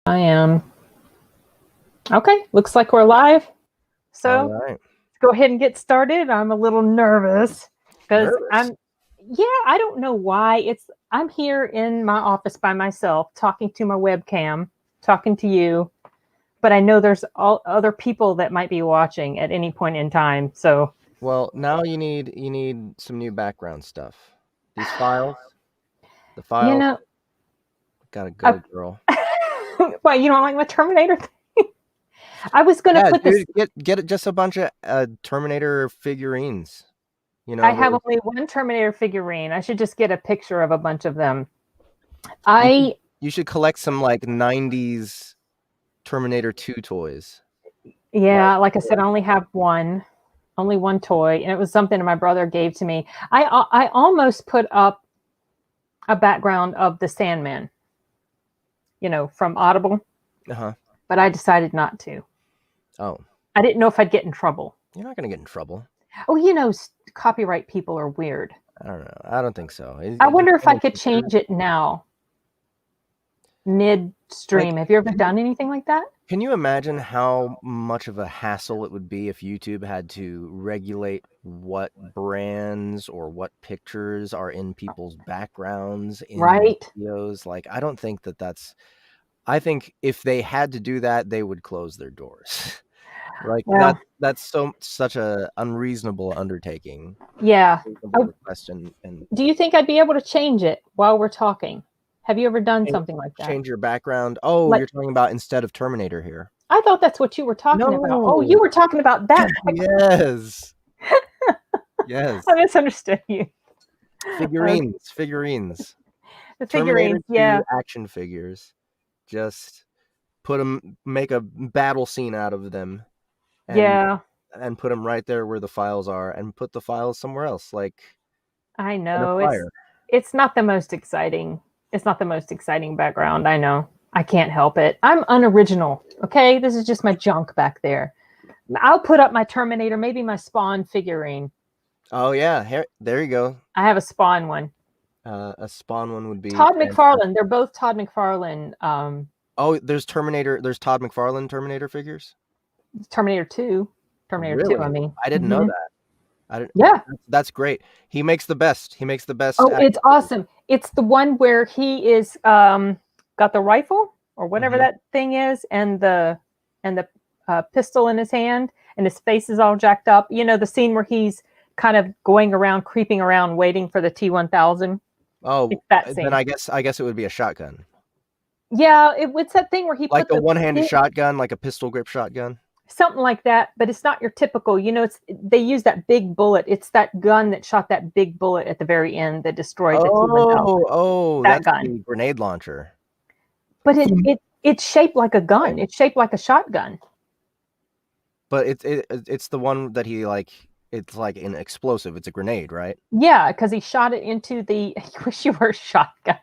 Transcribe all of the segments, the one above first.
I am. Okay, looks like we're live. So All right. let's go ahead and get started. I'm a little nervous because I don't know why. I'm here in my office by myself, talking to my webcam, talking to you, but I know there's all other people that might be watching at any point in time. So, well, now you need some new background stuff. These files, the files, you know, gotta go, girl. why you don't like my Terminator thing? I was going to put dude, this. get just a bunch of Terminator figurines. I have only one Terminator figurine. I should just get a picture of a bunch of them. You should collect some like 90s Terminator 2 toys. Yeah, like I said, I only have only one toy, and it was something my brother gave to me. I almost put up a background of the Sandman, from Audible, but I decided not to. Oh. I didn't know if I'd get in trouble. You're not going to get in trouble. Oh, copyright people are weird. I don't know. I don't think so. I wonder if I could change it now, mid-stream. Have you ever done anything like that? Can you imagine how much of a hassle it would be if YouTube had to regulate what brands or what pictures are in people's backgrounds in videos? Like, I don't think that's... I think if they had to do that, they would close their doors. Like, that's such a unreasonable undertaking. Yeah. Question. And do you think I'd be able to change it while we're talking? Have you ever done something like that? Change your background? Oh, you're talking about instead of Terminator here. I thought that's what you were talking about. Oh, you were talking about that. Yes. Yes. I misunderstood you. Figurines. The figurines, yeah. Action figures. Just make a battle scene out of them. And put them right there where the files are, and put the files somewhere else. Like, I know it's not the most exciting. It's not the most exciting background. I know. I can't help it. I'm unoriginal. Okay, this is just my junk back there. I'll put up my Terminator, maybe my Spawn figurine. Oh yeah, there you go. I have a Spawn one. A Spawn one would be Todd McFarlane. They're both Todd McFarlane. There's Todd McFarlane Terminator figures. Terminator 2. Terminator 2. I mean, I didn't know that. Yeah, that's great. He makes the best. Oh, it's awesome. It's the one where he is got the rifle or whatever that thing is, and the pistol in his hand, and his face is all jacked up. The scene where he's kind of going around, creeping around, waiting for the T-1000. Oh, that scene. Then I guess it would be a shotgun. Yeah, it's that thing where he like put the one-handed shotgun, like a pistol grip shotgun. Something like that, but it's not your typical. They use that big bullet. It's that gun that shot that big bullet at the very end that destroyed the T-1000. Oh, that that's gun. The grenade launcher. But it's shaped like a gun. It's shaped like a shotgun. But it's the one that he like. It's like an explosive. It's a grenade, right? Yeah, because he shot it into the. I wish you were a shotgun.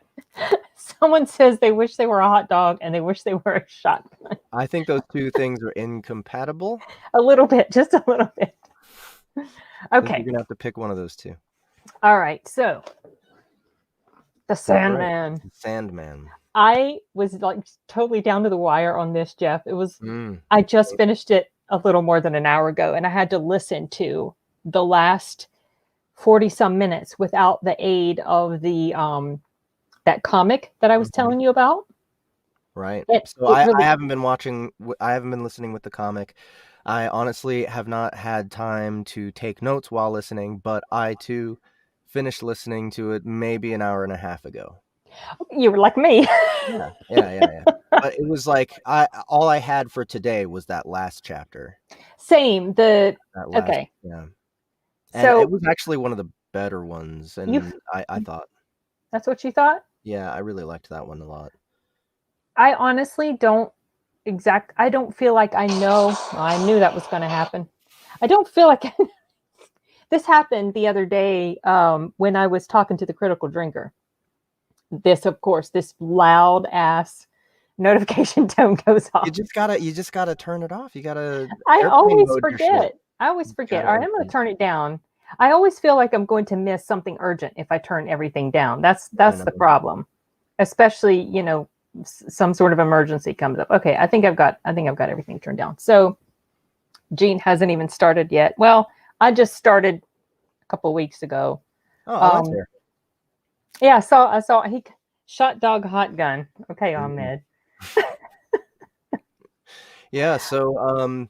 Someone says they wish they were a hot dog and they wish they were a shotgun. I think those two things are incompatible. A little bit, just a little bit. Okay. You're gonna have to pick one of those two. All right, so the Sandman. Right. Sandman. I was like totally down to the wire on this, Jeff. It was. I just finished it a little more than an hour ago, and I had to listen to the last 40-some minutes without the aid of the that comic that I was telling you about. Right. I haven't been watching. I haven't been listening with the comic. I honestly have not had time to take notes while listening, but I too finished listening to it maybe an hour and a half ago. You were like me. Yeah. But it was like all I had for today was that last chapter. Same. Okay. Yeah. And it was actually one of the better ones, and I thought. That's what you thought? Yeah, I really liked that one a lot. I honestly don't feel like I know. Well, I knew that was going to happen. I don't feel like this happened the other day when I was talking to the Critical Drinker. This, of course, this loud ass notification tone goes off. You just gotta turn it off. You gotta. I always forget. All right, I'm going to turn it down. I always feel like I'm going to miss something urgent if I turn everything down. That's the problem. Especially, some sort of emergency comes up. Okay, I think I've got everything turned down. So Gene hasn't even started yet. Well, I just started a couple of weeks ago. Oh, that's fair. Yeah, I saw he shot dog hot gun. Okay, Ahmed. Yeah, so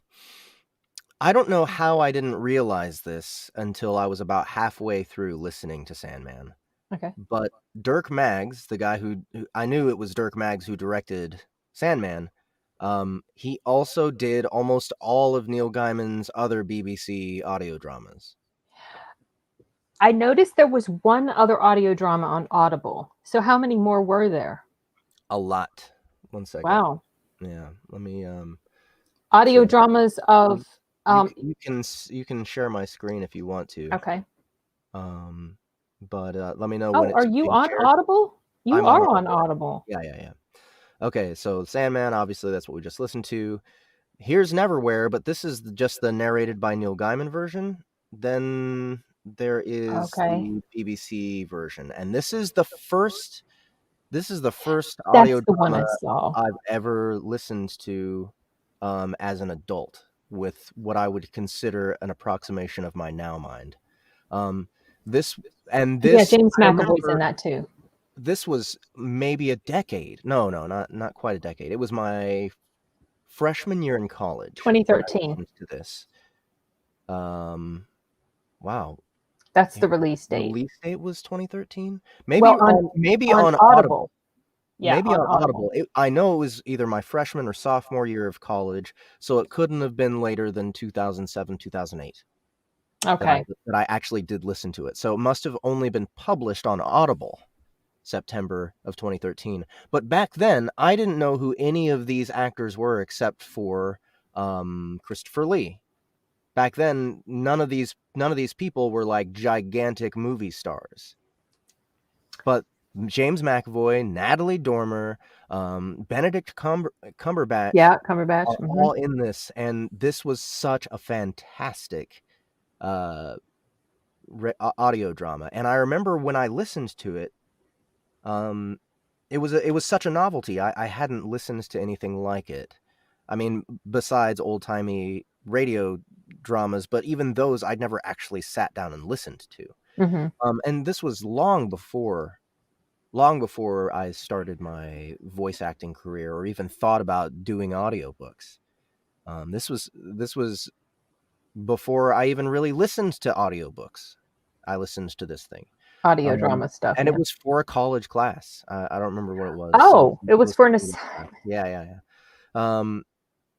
I don't know how I didn't realize this until I was about halfway through listening to Sandman. Okay. But Dirk Maggs, the guy who I knew it was Dirk Maggs who directed Sandman, he also did almost all of Neil Gaiman's other BBC audio dramas. I noticed there was one other audio drama on Audible. So how many more were there? A lot. 1 second. Wow. Yeah, let me audio so dramas of you can share my screen if you want to. Okay. But let me know Oh, when it's are you being on shared. Audible? You I'm are on Audible. Yeah. Okay, so Sandman, obviously that's what we just listened to. Here's Neverwhere, but this is just the narrated by Neil Gaiman version. Then there is the BBC version, and this is the first audio That's the one drama I saw. I've ever listened to as an adult with what I would consider an approximation of my now mind. This James McAvoy's in that too. This was maybe a decade. No, not quite a decade. It was my freshman year in college. 2013. To this. Wow. That's the release date. Release date was 2013. Maybe well, on Audible. Yeah, maybe on Audible. I know it was either my freshman or sophomore year of college, so it couldn't have been later than 2007, 2008. Okay. That I actually did listen to it. So it must have only been published on Audible September of 2013. But back then, I didn't know who any of these actors were except for Christopher Lee. Back then, none of these people were like gigantic movie stars. But James McAvoy, Natalie Dormer, Benedict Cumberbatch, Cumberbatch, are all in this, and this was such a fantastic audio drama. And I remember when I listened to it, it was such a novelty. I hadn't listened to anything like it. I mean, besides old-timey radio dramas, but even those I'd never actually sat down and listened to. And this was long before I started my voice acting career or even thought about doing audiobooks. This was before I even really listened to audiobooks. I listened to this thing. Audio drama stuff. And it was for a college class. I don't remember what it was. Oh, it was for an assignment. Yeah.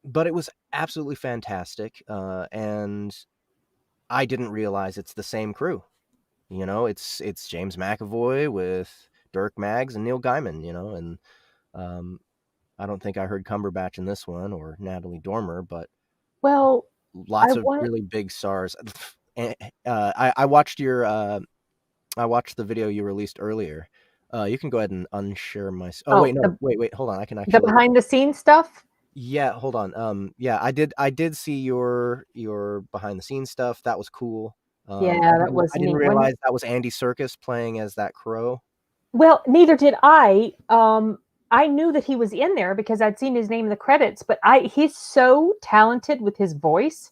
But it was absolutely fantastic. And I didn't realize it's the same crew. You know, it's James McAvoy with Dirk Maggs and Neil Gaiman, you know, and I don't think I heard Cumberbatch in this one or Natalie Dormer, but lots of really big stars. I watched the video you released earlier. You can go ahead and unshare my. Wait, hold on. I can actually the behind the scenes stuff. Yeah, hold on. Yeah, I did see your behind the scenes stuff. That was cool. That was. I didn't realize that was Andy Serkis playing as that crow. Well, neither did I. I knew that he was in there because I'd seen his name in the credits, but he's so talented with his voice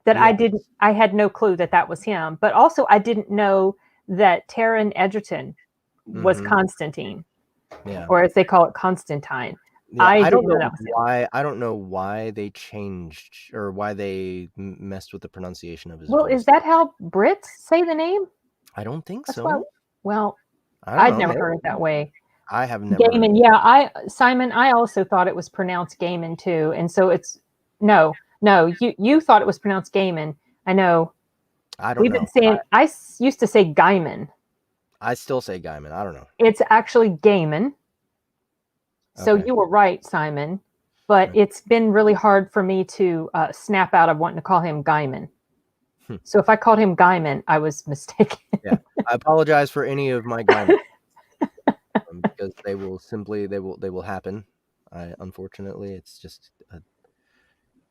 that I had no clue that was him. But also I didn't know that Taron Egerton was Constantine. Yeah. Or as they call it, Constantine. Yeah, I don't know why. I don't know why they changed or why they messed with the pronunciation of his voice. Is that how Brits say the name? I don't think so. I'd never heard it that way. I have never. Gaiman, yeah. Simon, I also thought it was pronounced Gaiman too, and so it's no. You thought it was pronounced Gaiman. I know. I don't know. Been saying. I used to say Gaiman. I still say Gaiman. I don't know. It's actually Gaiman. So you were right, Simon, but it's been really hard for me to snap out of wanting to call him Gaiman. So if I called him Gaiman, I was mistaken. Yeah, I apologize for any of my Gaiman because they will happen. Unfortunately, it's just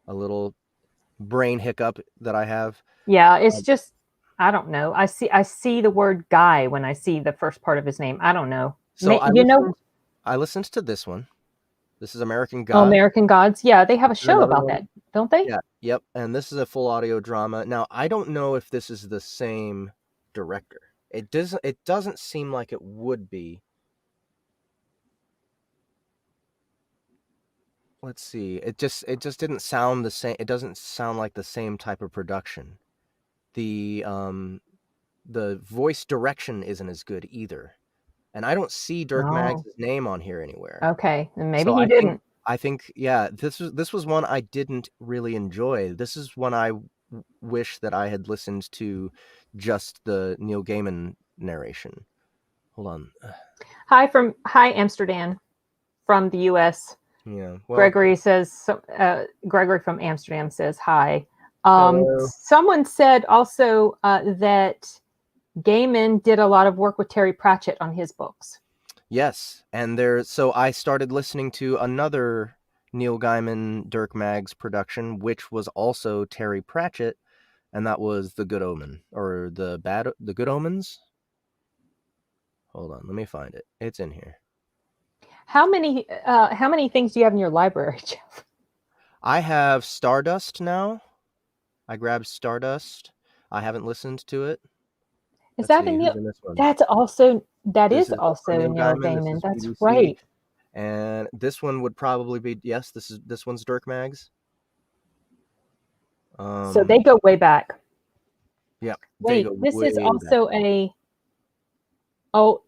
a little brain hiccup that I have. Yeah, it's just I don't know. I see the word guy when I see the first part of his name. I don't know. So I listened to this one. This is American Oh, God. American Gods. Yeah, they have a show Another about one. that, don't they? Yeah. Yep. And this is a full audio drama. Now, I don't know if this is the same director. It doesn't seem like it would be. Let's see. It just didn't sound the same. It doesn't sound like the same type of production. The voice direction isn't as good either. And I don't see Dirk Oh, Maggs' name on here anywhere. okay. And maybe So he didn't. I think yeah, this was one I didn't really enjoy. This is one I wish that I had listened to just the Neil Gaiman narration. Hold on. Hi Amsterdam from the US. Yeah. Well, Gregory says Gregory from Amsterdam says hi. hello. Someone said also that Gaiman did a lot of work with Terry Pratchett on his books. Yes, and so I started listening to another Neil Gaiman Dirk Maggs production, which was also Terry Pratchett, and that was The Good Omen or The Good Omens. Hold on, let me find it. It's in here. How many things do you have in your library, Jeff? I have Stardust now. I grabbed Stardust. I haven't listened to it. Is Let's that a see Neil? who's in this one. That This is is also also Neil Neil Gaiman. This Gaiman. is That's BBC, right. and this one would probably be this one's Dirk Maggs. So they go way back. Yeah, they Wait, go this is way back. also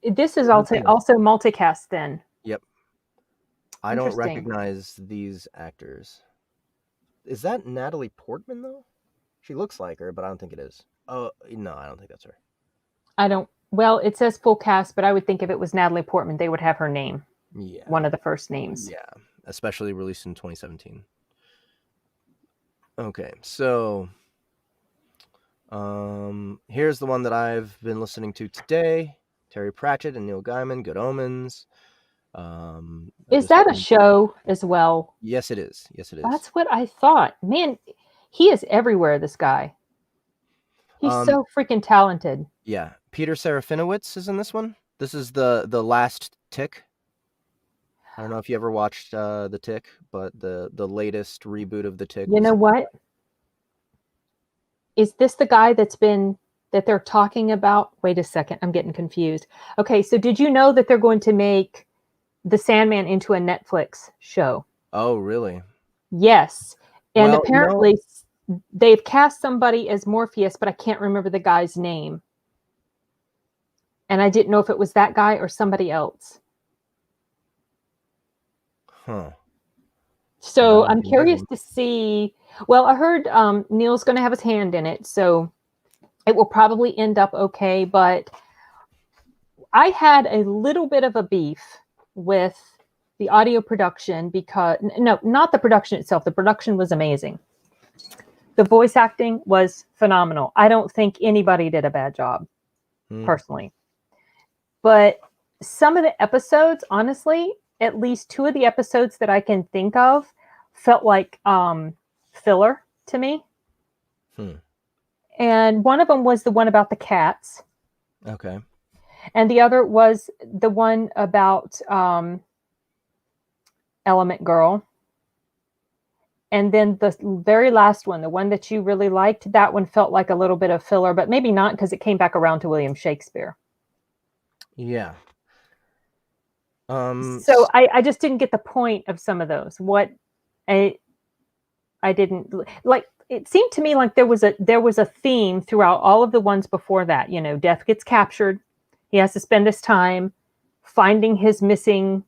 this is also multicast then. Yep. I don't recognize these actors. Is that Natalie Portman though? She looks like her, but I don't think it is. Oh no, I don't think that's her. Well, it says full cast, but I would think if it was Natalie Portman, they would have her name. Yeah. One of the first names. Yeah. Especially released in 2017. Okay, so here's the one that I've been listening to today. Terry Pratchett and Neil Gaiman, Good Omens. Is that a show as well? Yes, it is. Yes, it is. That's what I thought. Man, he is everywhere, this guy. He's so freaking talented. Yeah. Peter Serafinowicz is in this one. This is the last Tick. I don't know if you ever watched The Tick, but the latest reboot of The Tick. You know what? Is this the guy that they're talking about? Wait a second. I'm getting confused. Okay, so did you know that they're going to make the Sandman into a Netflix show? Oh, really? Yes. And apparently they've cast somebody as Morpheus, but I can't remember the guy's name. And I didn't know if it was that guy or somebody else. Huh. So I'm curious to see. Well, I heard Neil's going to have his hand in it, so it will probably end up okay. But I had a little bit of a beef with the audio production because, no, not the production itself. The production was amazing. The voice acting was phenomenal. I don't think anybody did a bad job, personally. But some of the episodes, honestly, at least two of the episodes that I can think of felt like filler to me. And one of them was the one about the cats. Okay. And the other was the one about Element Girl. And then the very last one, the one that you really liked, that one felt like a little bit of filler, but maybe not because it came back around to William Shakespeare. Yeah. So I just didn't get the point of some of those. What I didn't like. It seemed to me like there was a theme throughout all of the ones before that. You know, Death gets captured. He has to spend his time finding his missing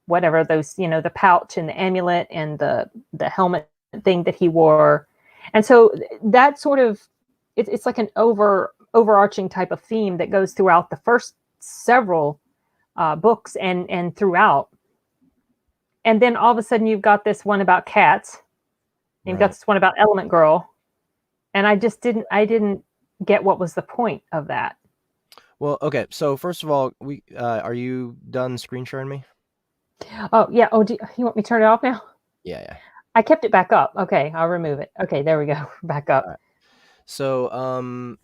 whatever those, you know, the pouch and the amulet and the helmet thing that he wore. And so that sort of it's like an overarching type of theme that goes throughout the first several books and throughout. And then all of a sudden you've got this one about cats. You've got this one about Element Girl. And I didn't get what was the point of that. Well, okay. So first of all, are you done screen sharing me? Oh, yeah. Oh, you want me to turn it off now? Yeah. I kept it back up. Okay, I'll remove it. Okay, there we go. Back up. Right. So,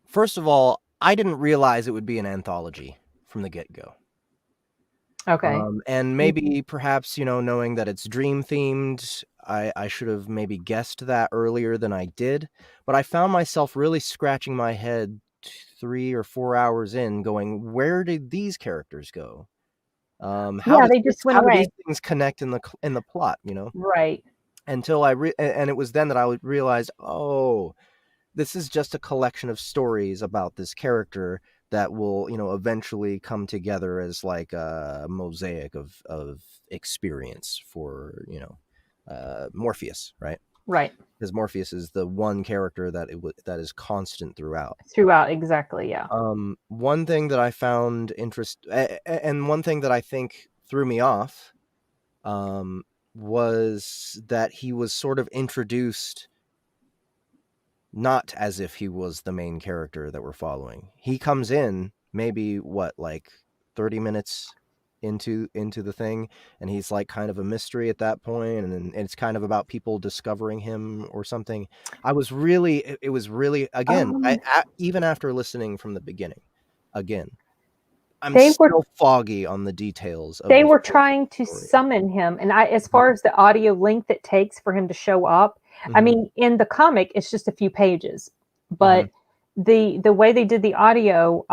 first of all, I didn't realize it would be an anthology from the get-go. Okay. And maybe perhaps, knowing that it's dream themed, I should have maybe guessed that earlier than I did. But I found myself really scratching my head 3 or 4 hours in, going, where did these characters go? Yeah, they just went How do these away. things connect in the plot? Right. Until and it was then that I realized, oh, this is just a collection of stories about this character that will, eventually come together as like a mosaic of experience for, Morpheus, right? Right. Because Morpheus is the one character that is constant throughout. Throughout, exactly, yeah. One thing that I found and one thing that I think threw me off, was that he was sort of introduced not as if he was the main character that we're following. He comes in maybe like 30 minutes into the thing, and he's like kind of a mystery at that point, and it's kind of about people discovering him or something. It was really, again, even after listening from the beginning, again, I'm They were still foggy on the details of they the were full trying to story. summon him, and as far as the audio length it takes for him to show up, I Mhm. mean, in the comic it's just a few pages, Mhm. but the way they did the audio,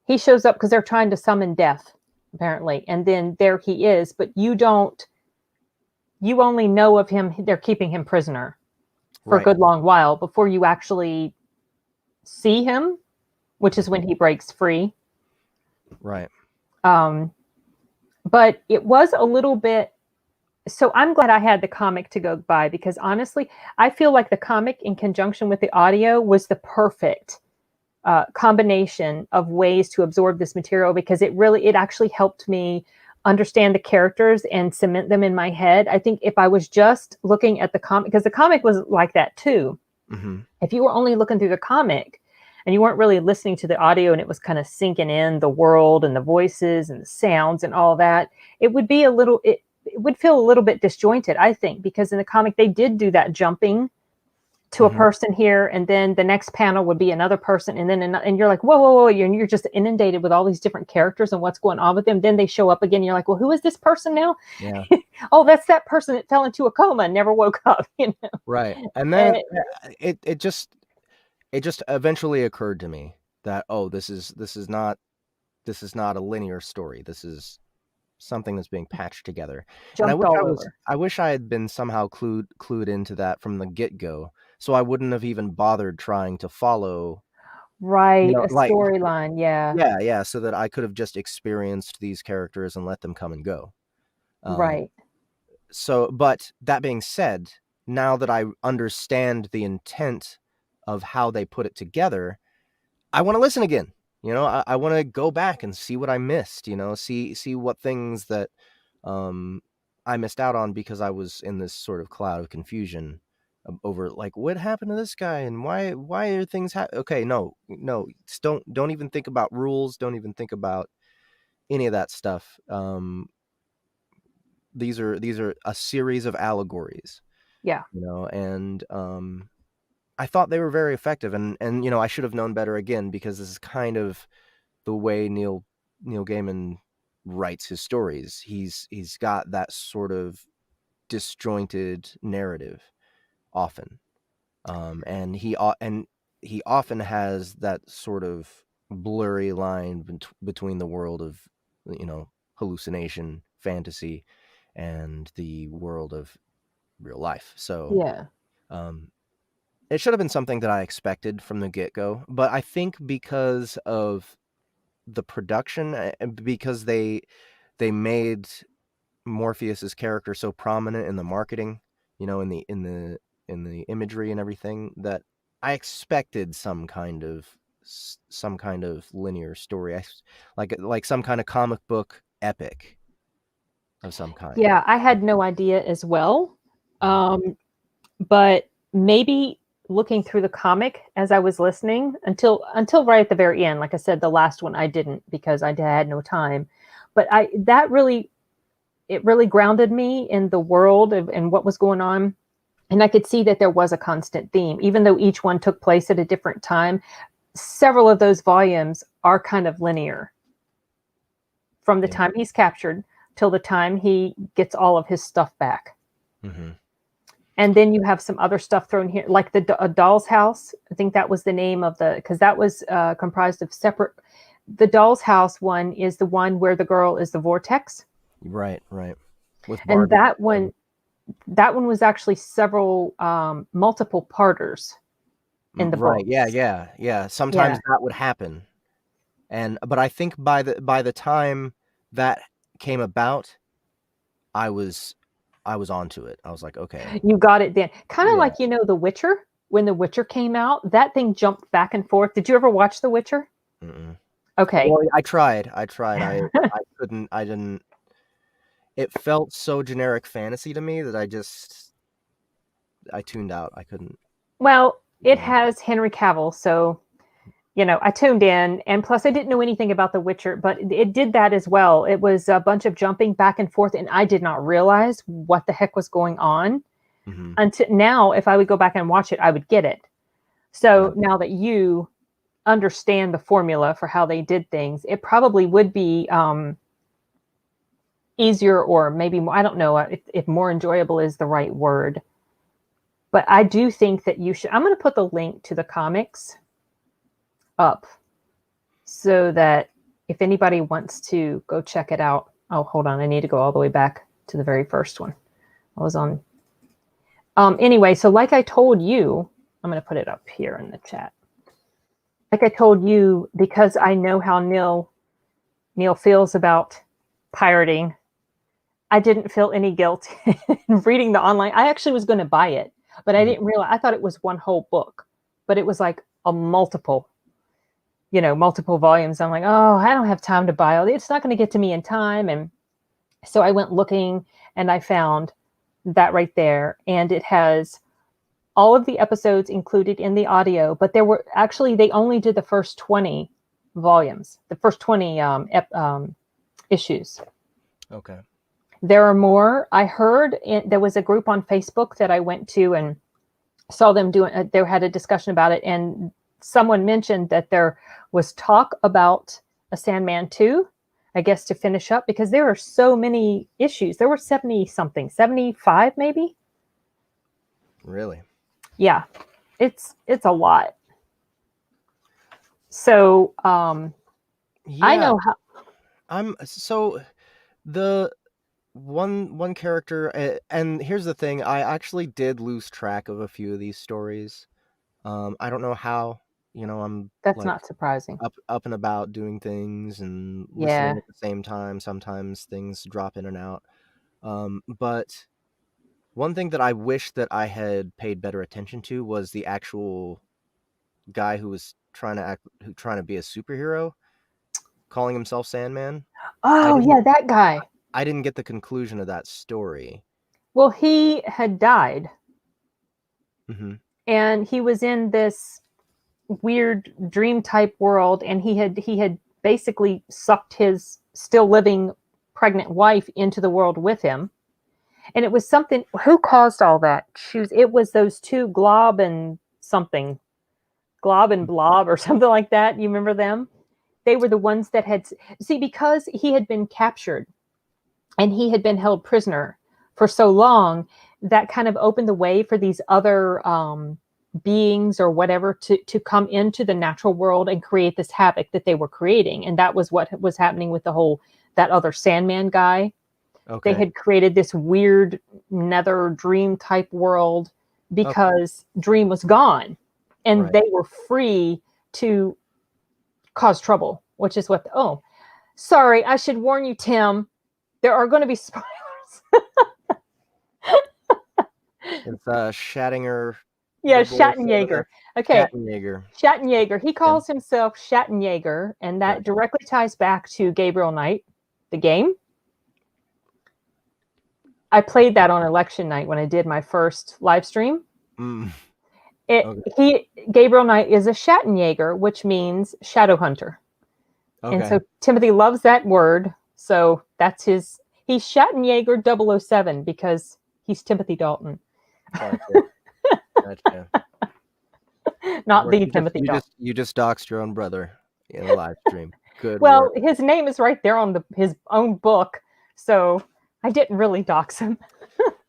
he shows up because they're trying to summon death apparently, and then there he is, but you only know of him, they're keeping him prisoner for a Right. good long while before you actually see him, which is when he breaks free. Right. um but it was a little bit, so I'm glad I had the comic to go by, because honestly, I feel like the comic in conjunction with the audio was the perfect combination of ways to absorb this material, because it actually helped me understand the characters and cement them in my head. I think if I was just looking at the comic, because the comic was like that too. Mhm. If you were only looking through the comic and you weren't really listening to the audio and it was kind of sinking in the world and the voices and the sounds and all that, it would be it would feel a little bit disjointed, I think, because in the comic they did do that jumping to a Mhm. person here, and then the next panel would be another person, and then and you're like, whoa, whoa, whoa, and you're just inundated with all these different characters and what's going on with them. Then they show up again, and you're like, well, who is this person now? Yeah. Oh, that's that person that fell into a coma and never woke up. Right. And then And it just eventually occurred to me that, oh, this is not a linear story. This is something that's being patched together. And jumped all over. I wish I had been somehow clued into that from the get-go, so I wouldn't have even bothered trying to follow, Right, a like, storyline, yeah, yeah, yeah, so that I could have just experienced these characters and let them come and go. Um, right. but that being said, now that I understand the intent of how they put it together, I want to listen again. I want to go back and see what I missed. See what things that um, I missed out on because I was in this sort of cloud of confusion over, like, what happened to this guy and why are things okay, no, just don't even think about rules. Don't even think about any of that stuff. These are a series of allegories, Yeah. and I thought they were very effective, and I should have known better again, because this is kind of the way Neil Gaiman writes his stories. He's got that sort of disjointed narrative often, and he often has that sort of blurry line between the world of hallucination, fantasy, and the world of real life. So Yeah. um, it should have been something that I expected from the get-go, but I think because of the production, because they made Morpheus's character so prominent in the marketing, in the imagery and everything, that I expected some kind of linear story, like some kind of comic book epic of some kind. Yeah, I had no idea as well. Mhm. But maybe looking through the comic as I was listening until right at the very end. Like I said, the last one I didn't because I had no time. But it really grounded me in the world and what was going on. And I could see that there was a constant theme, even though each one took place at a different time. several of those volumes are kind of linear from the time he's captured till the time he gets all of his stuff back. Mm-hmm. And then you have some other stuff thrown here, like a Doll's House. I think that was the name of because that was comprised of separate. The Doll's House one is the one where the girl is the vortex. Right. With and Barbie. that one was actually several multiple parters in the book. Yeah. Sometimes that would happen, but I think by the time that came about, I was onto it. I was like, okay, You got it then. Kind of like The Witcher. When The Witcher came out, that thing jumped back and forth. Did you ever watch The Witcher? Mm-mm. Okay. Well, I tried. I couldn't. I didn't. It felt so generic fantasy to me that I tuned out. I couldn't. Well, it has Henry Cavill, so I tuned in, and plus I didn't know anything about The Witcher, but it did that as well. It was a bunch of jumping back and forth, and I did not realize what the heck was going on until now. If I would go back and watch it, I would get it. So now that you understand the formula for how they did things, it probably would be easier, or maybe more, I don't know if more enjoyable is the right word. But I do think that you should. I'm going to put the link to the comics up so that if anybody wants to go check it out. Oh, hold on. I need to go all the way back to the very first one. I was on. Anyway, so like I told you, I'm going to put it up here in the chat. Like I told you, because I know how Neil feels about pirating, I didn't feel any guilt in reading the online. I actually was going to buy it, but I didn't realize. I thought it was one whole book, but it was like a multiple volumes. I'm like, oh, I don't have time to buy all. It's not going to get to me in time. And so I went looking, and I found that right there. And it has all of the episodes included in the audio, but they only did the first 20 volumes, the first 20 issues. Okay. There are more. I heard there was a group on Facebook that I went to and saw them doing. They had a discussion about it, and someone mentioned that there was talk about a Sandman 2, I guess, to finish up, because there are so many issues. There were 70 something, 75 maybe. Really? Yeah, it's a lot. So I know how. The one character, and here's the thing, I actually did lose track of a few of these stories. I don't know how. I'm That's like not surprising. up and about doing things and listening at the same time. Sometimes things drop in and out. But one thing that I wish that I had paid better attention to was the actual guy who was trying to be a superhero, calling himself Sandman. Oh yeah, that guy. I didn't get the conclusion of that story. Well, he had died, Mm-hmm. and he was in this weird dream type world, and he had basically sucked his still living pregnant wife into the world with him. And it was something. Who caused all that? It was those two Glob and Blob or something like that. You remember them? They were the ones that because he had been captured and he had been held prisoner for so long, that kind of opened the way for these other beings or whatever to come into the natural world and create this havoc that they were creating. And that was what was happening with that other Sandman guy. Okay. They had created this weird nether dream type world because Dream was gone, and they were free to cause trouble, which is sorry, I should warn you, Tim, there are going to be spoilers. It's Schattinger. Yeah, Schattenjaeger. Okay. Schattenjaeger. He calls himself Schattenjaeger, and that directly ties back to Gabriel Knight, the game. I played that on election night when I did my first live stream. Gabriel Knight is a Schattenjaeger, which means shadow hunter. Okay. And so Timothy loves that word. So that's he's Schattenjaeger 007 because he's Timothy Dalton. Gotcha. Not Work. the Timothy Dalton. You just doxed your own brother in a live stream. Good Well, work. his name is right there on his own book, so I didn't really dox him.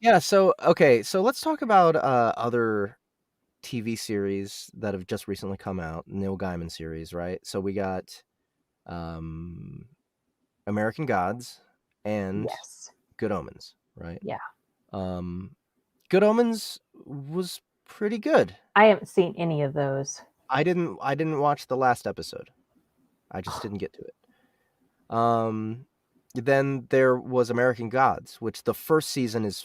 Yeah. So okay. So let's talk about other TV series that have just recently come out. Neil Gaiman series, right? So we got um, American Gods and Yes. Good Omens, right? Yeah. Um, Good Omens was pretty good. I haven't seen any of those. I didn't watch the last episode. I just didn't get to it. Then there was American Gods, which the first season is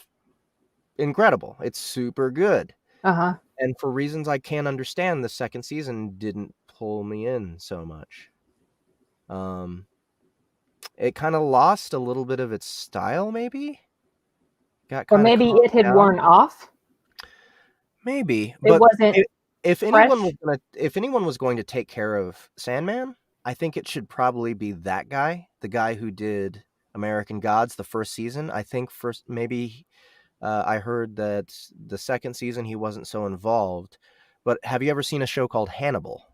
incredible. It's super good. Uh-huh. And for reasons I can't understand, the second season didn't pull me in so much. It kind of lost a little bit of its style, maybe. Got Or kind of maybe calmed it had down. worn off. Maybe, It but wasn't if fresh. if anyone was going to take care of Sandman, I think it should probably be that guy, the guy who did American Gods the first season. I think first maybe I heard that the second season he wasn't so involved. But have you ever seen a show called Hannibal?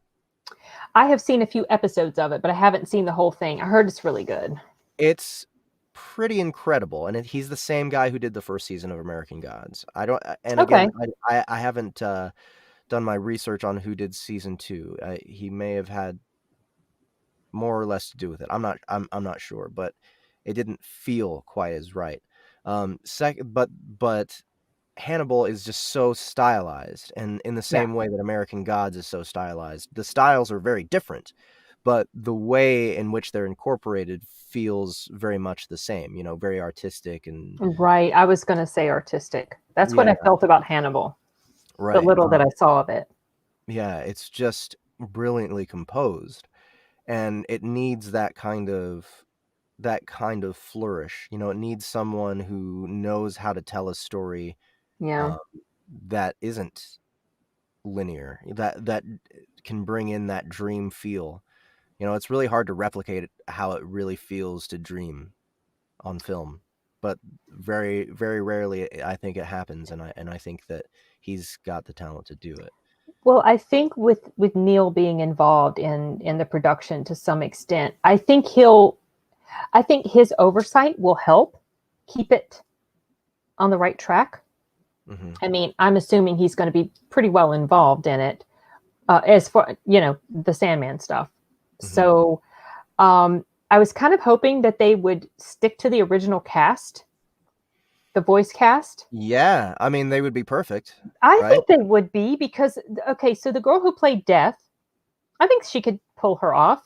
I have seen a few episodes of it, but I haven't seen the whole thing. I heard it's really good. It's pretty incredible, and he's the same guy who did the first season of American Gods. I don't, and Okay. again, I haven't done my research on who did season two. He may have had more or less to do with it. I'm not sure, but it didn't feel quite as right. But Hannibal is just so stylized, and in the Yeah. same way that American Gods is so stylized, the styles are very different, but the way in which they're incorporated feels very much the same. You know, very artistic and Right. I was going to say artistic. That's what yeah, I felt about Hannibal, the right. little that I saw of it. Yeah, it's just brilliantly composed, and it needs that kind of flourish. You know, it needs someone who knows how to tell a story Yeah. um, that isn't linear, that can bring in that dream feel. You know, it's really hard to replicate how it really feels to dream on film, but very rarely I think it happens, and I think that he's got the talent to do it. Well, I think with Neil being involved in the production to some extent, I think his oversight will help keep it on the right track. Hmm. I mean, I'm assuming he's going to be pretty well involved in it, as for the Sandman stuff. Hmm. So I was kind of hoping that they would stick to the original cast, the voice cast. Yeah, I mean they would be perfect, I right? think they would be because okay, so the girl who played Death, I think she could pull her off.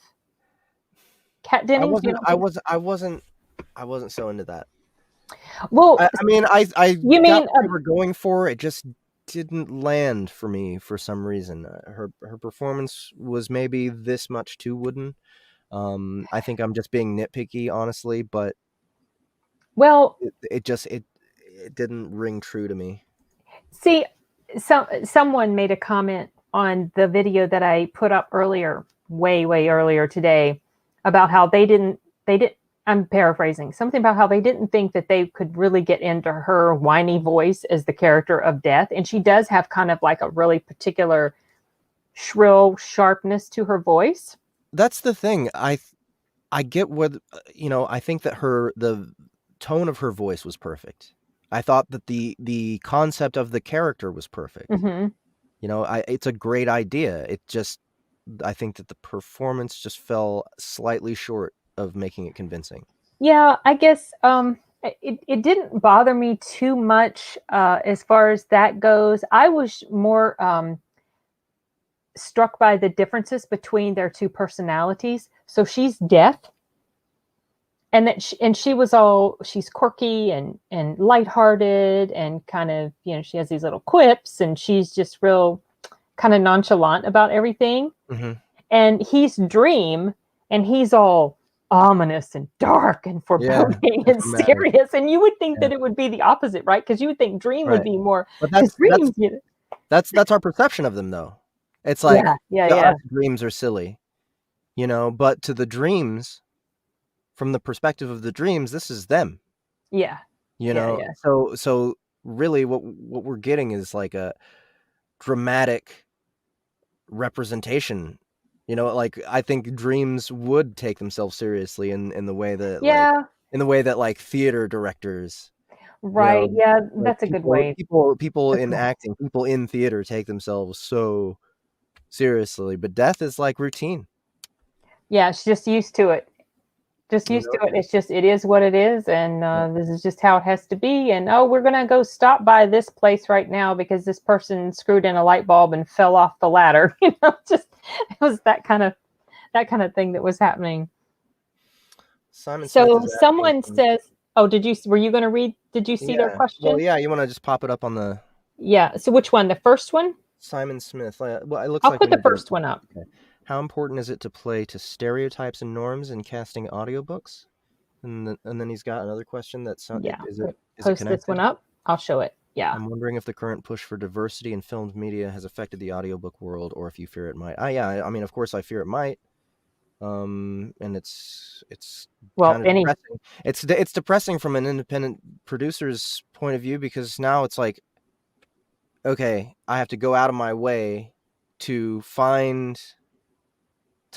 Kat I Dennings, you wasn't don't I think? was I wasn't I wasn't so into that. Well, I mean, I you got mean what they were going for. It just didn't land for me for some reason. Her performance was maybe this much too wooden. I think I'm just being nitpicky, honestly, but well, it didn't ring true to me. see, someone made a comment on the video that I put up earlier, way earlier today, about how they didn't. I'm paraphrasing something about how they didn't think that they could really get into her whiny voice as the character of Death, and she does have kind of like a really particular shrill sharpness to her voice. That's the thing. I get what I think that the tone of her voice was perfect. I thought that the concept of the character was perfect. Mm-hmm. It's a great idea. I think that the performance just fell slightly short of making it convincing. Yeah, I guess it didn't bother me too much as far as that goes. I was more struck by the differences between their two personalities. So she's deaf, and she was she's quirky and lighthearted and kind of she has these little quips and she's just real kind of nonchalant about everything. Hmm. And he's Dream, and he's all ominous and dark and Yeah, foreboding and and dramatic. serious. And you would think Yeah, that it would be the opposite, right? Because you would think Dream would right. be more But because that's Dream, that's our perception of them, though. It's yeah, like yeah, to yeah, us, dreams are silly, but to the dreams, from the perspective of the dreams, this is them. yeah, yeah, yeah. So really, what we're getting is like a dramatic representation. You know, like I think dreams would take themselves seriously in the way that Yeah. like theater directors, you know, Right. Yeah, like that's a good way. people That's in a good way. acting, people in theater take themselves so seriously, but death is like routine, Yeah, she's just used to it. Just you used know. to it. It's just it is what it is, and Yeah. this is just how it has to be. And oh, we're gonna go stop by this place right now because this person screwed in a light bulb and fell off the ladder. Just it was that kind of thing that was happening. Simon Smith So is asking someone says, "Oh, were you going to read? Did you see their yeah. Well, question?" yeah, you want to just pop it up on the Yeah. So which one? The first one? Simon Smith. Well, it looks I'll like we put the need to. first one up. Okay. How important is it to play to stereotypes and norms in casting audiobooks? And then he's got another question that's Yeah. is it Post this one connected? up. I'll show it. Yeah. I'm wondering if the current push for diversity in filmed media has affected the audiobook world, or if you fear it might. Yeah, I mean, of course, I fear it might. And it's Well, kind of depressing. It's depressing from an independent producer's point of view, because now it's like, okay, I have to go out of my way to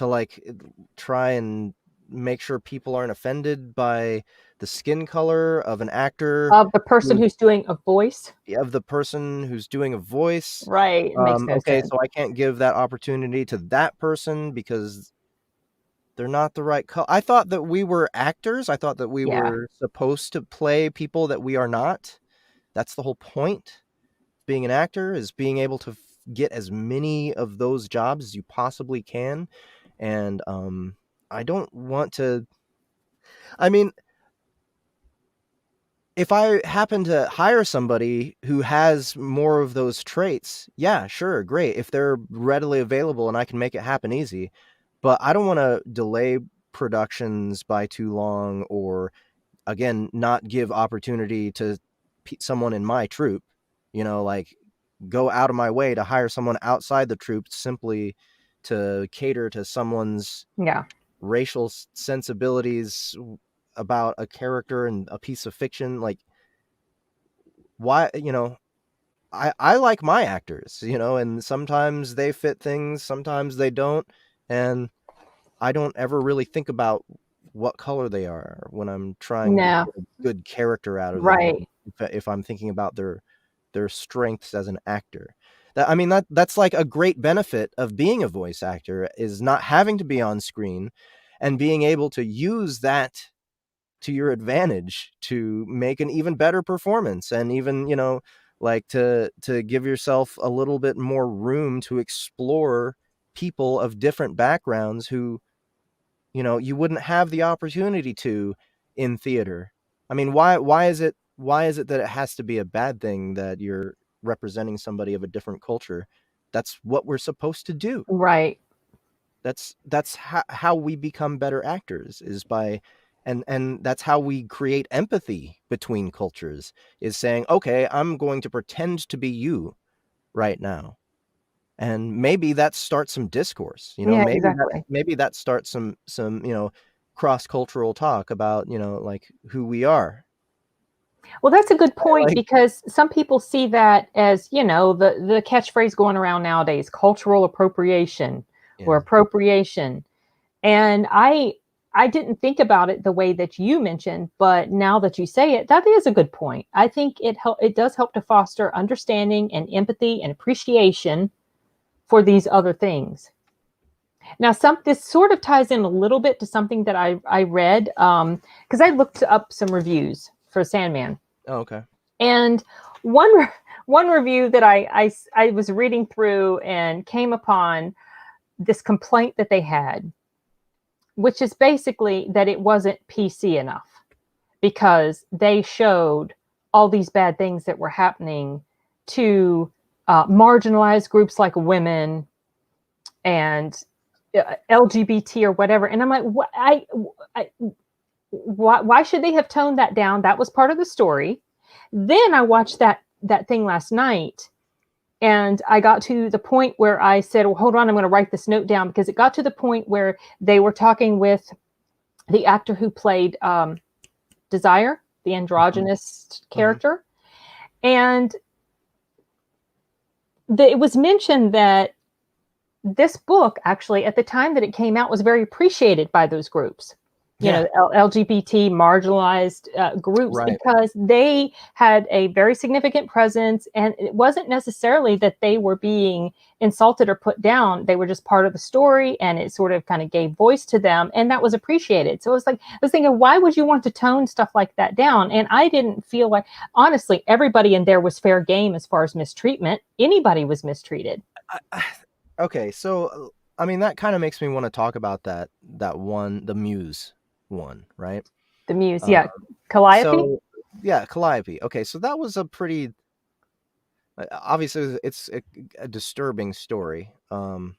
like try and make sure people aren't offended by the skin color of an actor, of the person who's doing a voice. of the person who's doing a voice. Right. It makes no Okay, sense. so I can't give that opportunity to that person because they're not the right color. I thought that we were actors. I thought that we Yeah. were supposed to play people that we are not. That's the whole point. Being an actor is being able to get as many of those jobs as you possibly can. And I don't want to. I mean, if I happen to hire somebody who has more of those traits, yeah, sure, great. If they're readily available and I can make it happen easy, but I don't want to delay productions by too long, or again, not give opportunity to someone in my troupe, like go out of my way to hire someone outside the troupe simply to cater to someone's Yeah. racial sensibilities about a character and a piece of fiction. Like, why, I like my actors, and sometimes they fit things, sometimes they don't, and I don't ever really think about what color they are when I'm trying to No. get a good character out of them, Right. if I'm thinking about their strengths as an actor. That's like a great benefit of being a voice actor, is not having to be on screen and being able to use that to your advantage to make an even better performance, and even, like to give yourself a little bit more room to explore people of different backgrounds who, you wouldn't have the opportunity to in theater. I mean, why is it that it has to be a bad thing that you're representing somebody of a different culture? That's what we're supposed to do. Right. That's how we become better actors, is by, and that's how we create empathy between cultures, is saying, okay, I'm going to pretend to be you right now. And maybe that starts some discourse, Yeah, exactly. maybe that starts some cross-cultural talk about, like who we are. Well, that's a good point, Like, because some people see that as, the catchphrase going around nowadays, cultural appropriation or yeah. appropriation. And I didn't think about it the way that you mentioned, but now that you say it, that is a good point. I think it does help to foster understanding and empathy and appreciation for these other things. Now, this sort of ties in a little bit to something that I read, because I looked up some reviews for Sandman. Oh, okay. And one review that I was reading through and came upon this complaint that they had, which is basically that it wasn't PC enough, because they showed all these bad things that were happening to marginalized groups like women and LGBT or whatever. And I'm like, why should they have toned that down? That was part of the story. Then I watched that thing last night, and I got to the point where I said, well, hold on, I'm going to write this note down, because it got to the point where they were talking with the actor who played Desire, the androgynous character. And it was mentioned that this book actually at the time that it came out was very appreciated by those groups, you Yeah. know, LGBT marginalized groups, Right. because they had a very significant presence, and it wasn't necessarily that they were being insulted or put down. They were just part of the story, and it sort of kind of gave voice to them, and that was appreciated. So it was like, I was thinking, why would you want to tone stuff like that down? And I didn't feel like, honestly, everybody in there was fair game as far as mistreatment. Anybody was mistreated. Okay, so I mean that kind of makes me want to talk about that one, the Muse one, right? The Muse, Uh, yeah. Calliope? so yeah, Calliope. Okay, so that was a pretty obviously it's a disturbing story. And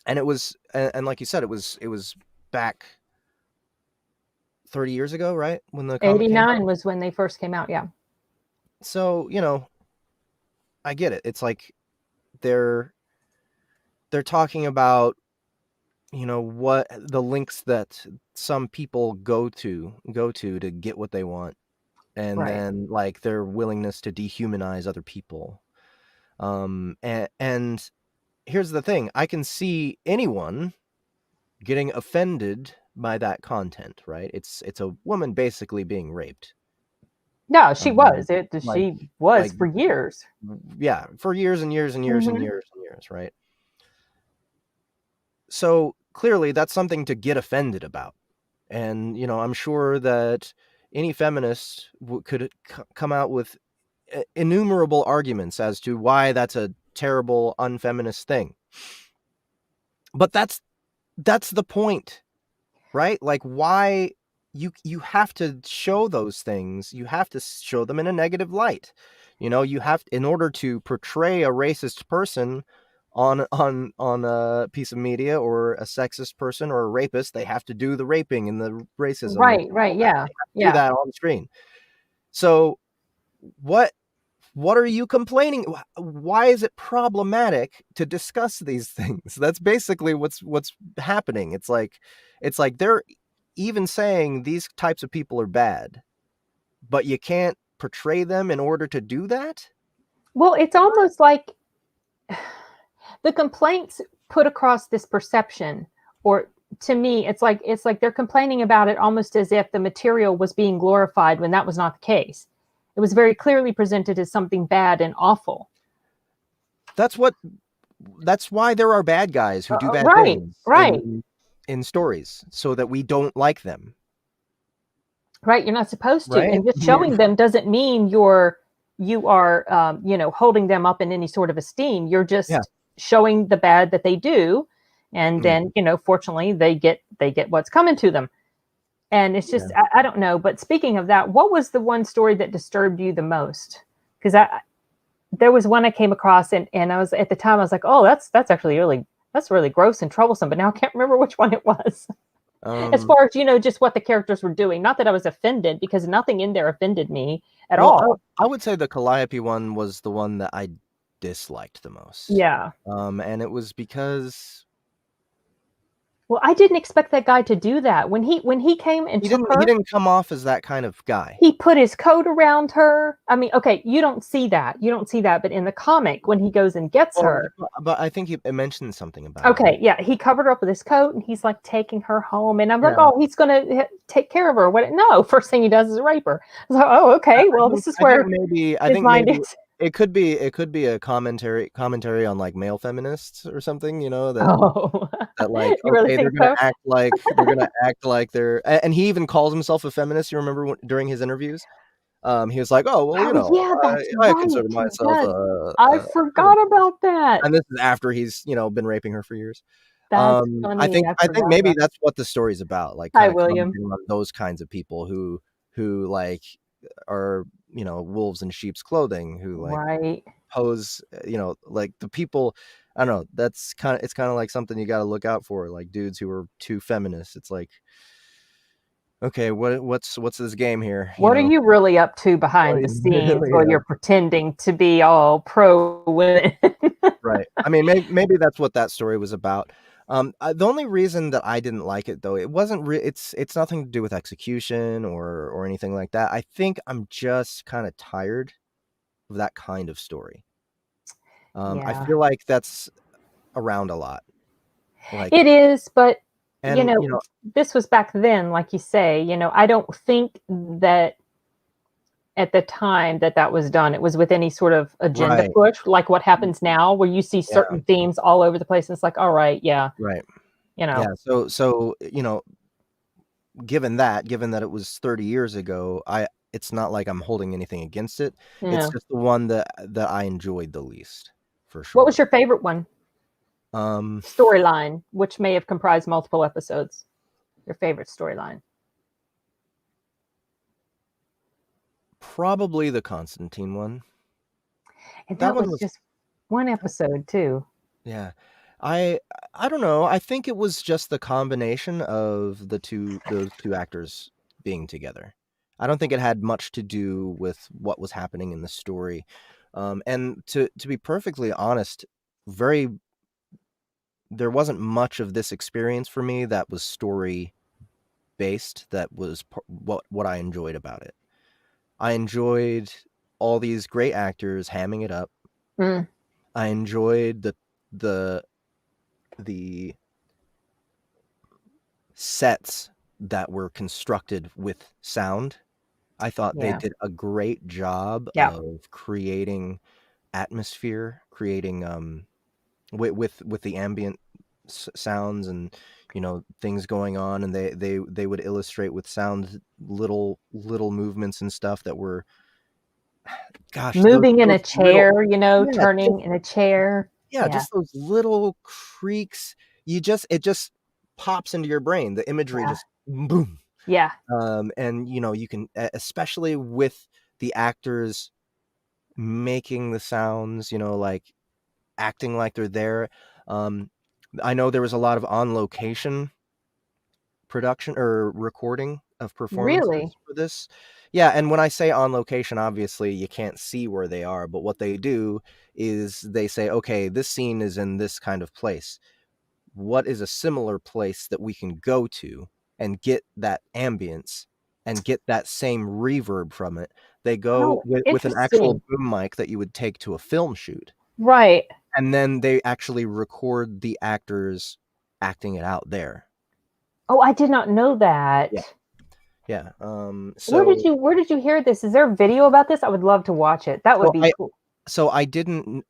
it was, and like you said, it was back 30 years ago, right? When the comic came 89 out. was when they first came out, yeah. So, I get it. It's like they're they're talking about, what the links that some people go to get what they want, and Right. then like their willingness to dehumanize other people. And here's the thing, I can see anyone getting offended by that content, right? It's a woman basically being raped. No, she Um, was. It like she was like for years. yeah, for years and years and years and Hmm. years and years, right? So clearly that's something to get offended about. And I'm sure that any feminist could come out with innumerable arguments as to why that's a terrible unfeminist thing. But that's the point, right? Like, why you have to show those things, you have to show them in a negative light. You have, in order to portray a racist person on a piece of media, or a sexist person or a rapist, they have to do the raping and the racism and Right, right, all that. yeah. They have to do Yeah. that on screen. So what what are you complaining? Why is it problematic to discuss these things? That's basically what's happening. It's like they're even saying these types of people are bad, but you can't portray them in order to do that? Well, it's almost like the complaints put across this perception, or to me it's like they're complaining about it almost as if the material was being glorified when that was not the case. It was very clearly presented as something bad and awful. That's what that's why there are bad guys who do bad Right, things right, in stories, so that we don't like them, right. You're not supposed to, right? and just showing them doesn't mean you are holding them up in any sort of esteem. You're Yeah. just showing the bad that they do, and Yeah. then fortunately they get what's coming to them. And it's Yeah. just I don't know. But speaking of that, what was the one story that disturbed you the most? Because I there was one I came across, and I was, at the time I was like, oh, that's actually really gross and troublesome. But now I can't remember which one it was. As Um, far as just what the characters were doing. Not that I was offended, because nothing in there offended me at well, all. I would say the Calliope one was the one that I disliked the most. Yeah. And it was because Well, I didn't expect that guy to do that. When he came and he took didn't he her, didn't come off as that kind of guy. he put his coat around her. I mean, okay, you don't see that. You don't see that, but in the comic, when he goes and gets Well, her, but I think it mentioned something about it. okay, yeah, he covered her up with his coat, and he's like taking her home, and I'm like, Yeah. oh, he's gonna take care of her. What? No, first thing he does is rape her. I was like, oh, I, okay, I well, think this is I think where maybe I his think mind maybe is. it could be a commentary on like male feminists or something, that Oh, like, you really okay, think so? they're gonna act like they're, and he even calls himself a feminist. You remember during his interviews, he was like, oh well, Oh, yeah, that's I right. consider He myself does. a, I feminist. forgot about that. And this is after he's been raping her for years. That's I funny. think I I think forgot maybe about. that's what the story's about, like Hi, kind of William. commenting on those kinds of people who like are wolves in sheep's clothing, who like Right. pose, like the people. I don't know. It's kind of like something you got to look out for, like dudes who are too feminist. It's like, okay, what's this game here? What are you really up to What behind the is scenes, really where you're pretending to be all pro women? right. I mean, maybe that's what that story was about. The only reason that I didn't like it, though, it wasn't it's nothing to do with execution or anything like that. I think I'm just kind of tired of that kind of story. I Yeah. feel like that's around a lot. Like It is, but and you know, this was back then, like you say. I don't think that at the time that was done, it was with any sort of agenda right. push, like what happens now, where you see Yeah, certain themes all over the place. And it's like, all right, yeah, right. you know, Yeah, so given that it was 30 years ago, it's not like I'm holding anything against it. It's yeah. just the one that I enjoyed the least, for What was sure. your favorite one? Um, Storyline, which may have comprised multiple episodes. Your favorite storyline? Probably the Constantine one. And That that one was was just one episode too. yeah. I I don't know. I think it was just the combination of those two actors being together. I don't think it had much to do with what was happening in the story. And to be perfectly honest, very there wasn't much of this experience for me that was story based that was what I enjoyed about it. I enjoyed all these great actors hamming it up. Mm, I enjoyed the the sets that were constructed with sound. I thought they yeah. did a great job Yeah. of creating atmosphere, creating with the ambient sounds and things going on, and they would illustrate with sound little movements and stuff that were gosh Moving in a those little chair, yeah turning in a chair. yeah, Yeah. just those little creaks. It just pops into your brain. The imagery Yeah. just boom. Yeah. And you can especially with the actors making the sounds, like acting like they're there. Um, I know there was a lot of on location production or recording of Really? performances for this. Yeah, and when I say on location, obviously you can't see where they are, but what they do is they say, okay, this scene is in this kind of place. What is a similar place that we can go to and get that ambience and get that same reverb from it? They go Oh, with an actual interesting. boom mic that you would take to a film shoot, Right. and then they actually record the actors acting it out there. Oh, I did not know Yeah. that. Yeah. Where did you hear this? Is there a video about this? I would love to watch it. That would So be I cool. so I didn't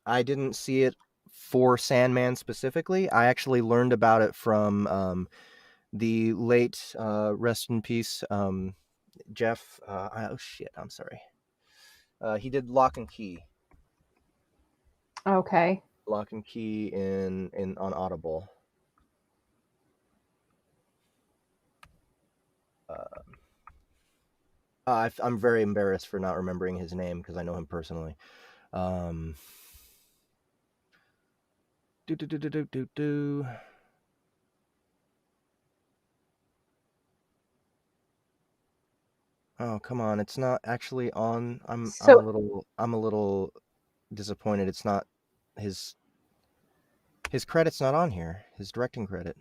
see it for Sandman specifically. I actually learned about it from the late rest in peace Jeff. Oh shit, I'm sorry. He did Lock and Key. Okay. Lock and Key in on Audible. I'm very embarrassed for not remembering his name because I know him personally. Um, do do do do do do do. Oh, come on, it's not actually on. So I'm a little disappointed. It's not his his credit's not on here. His directing credit.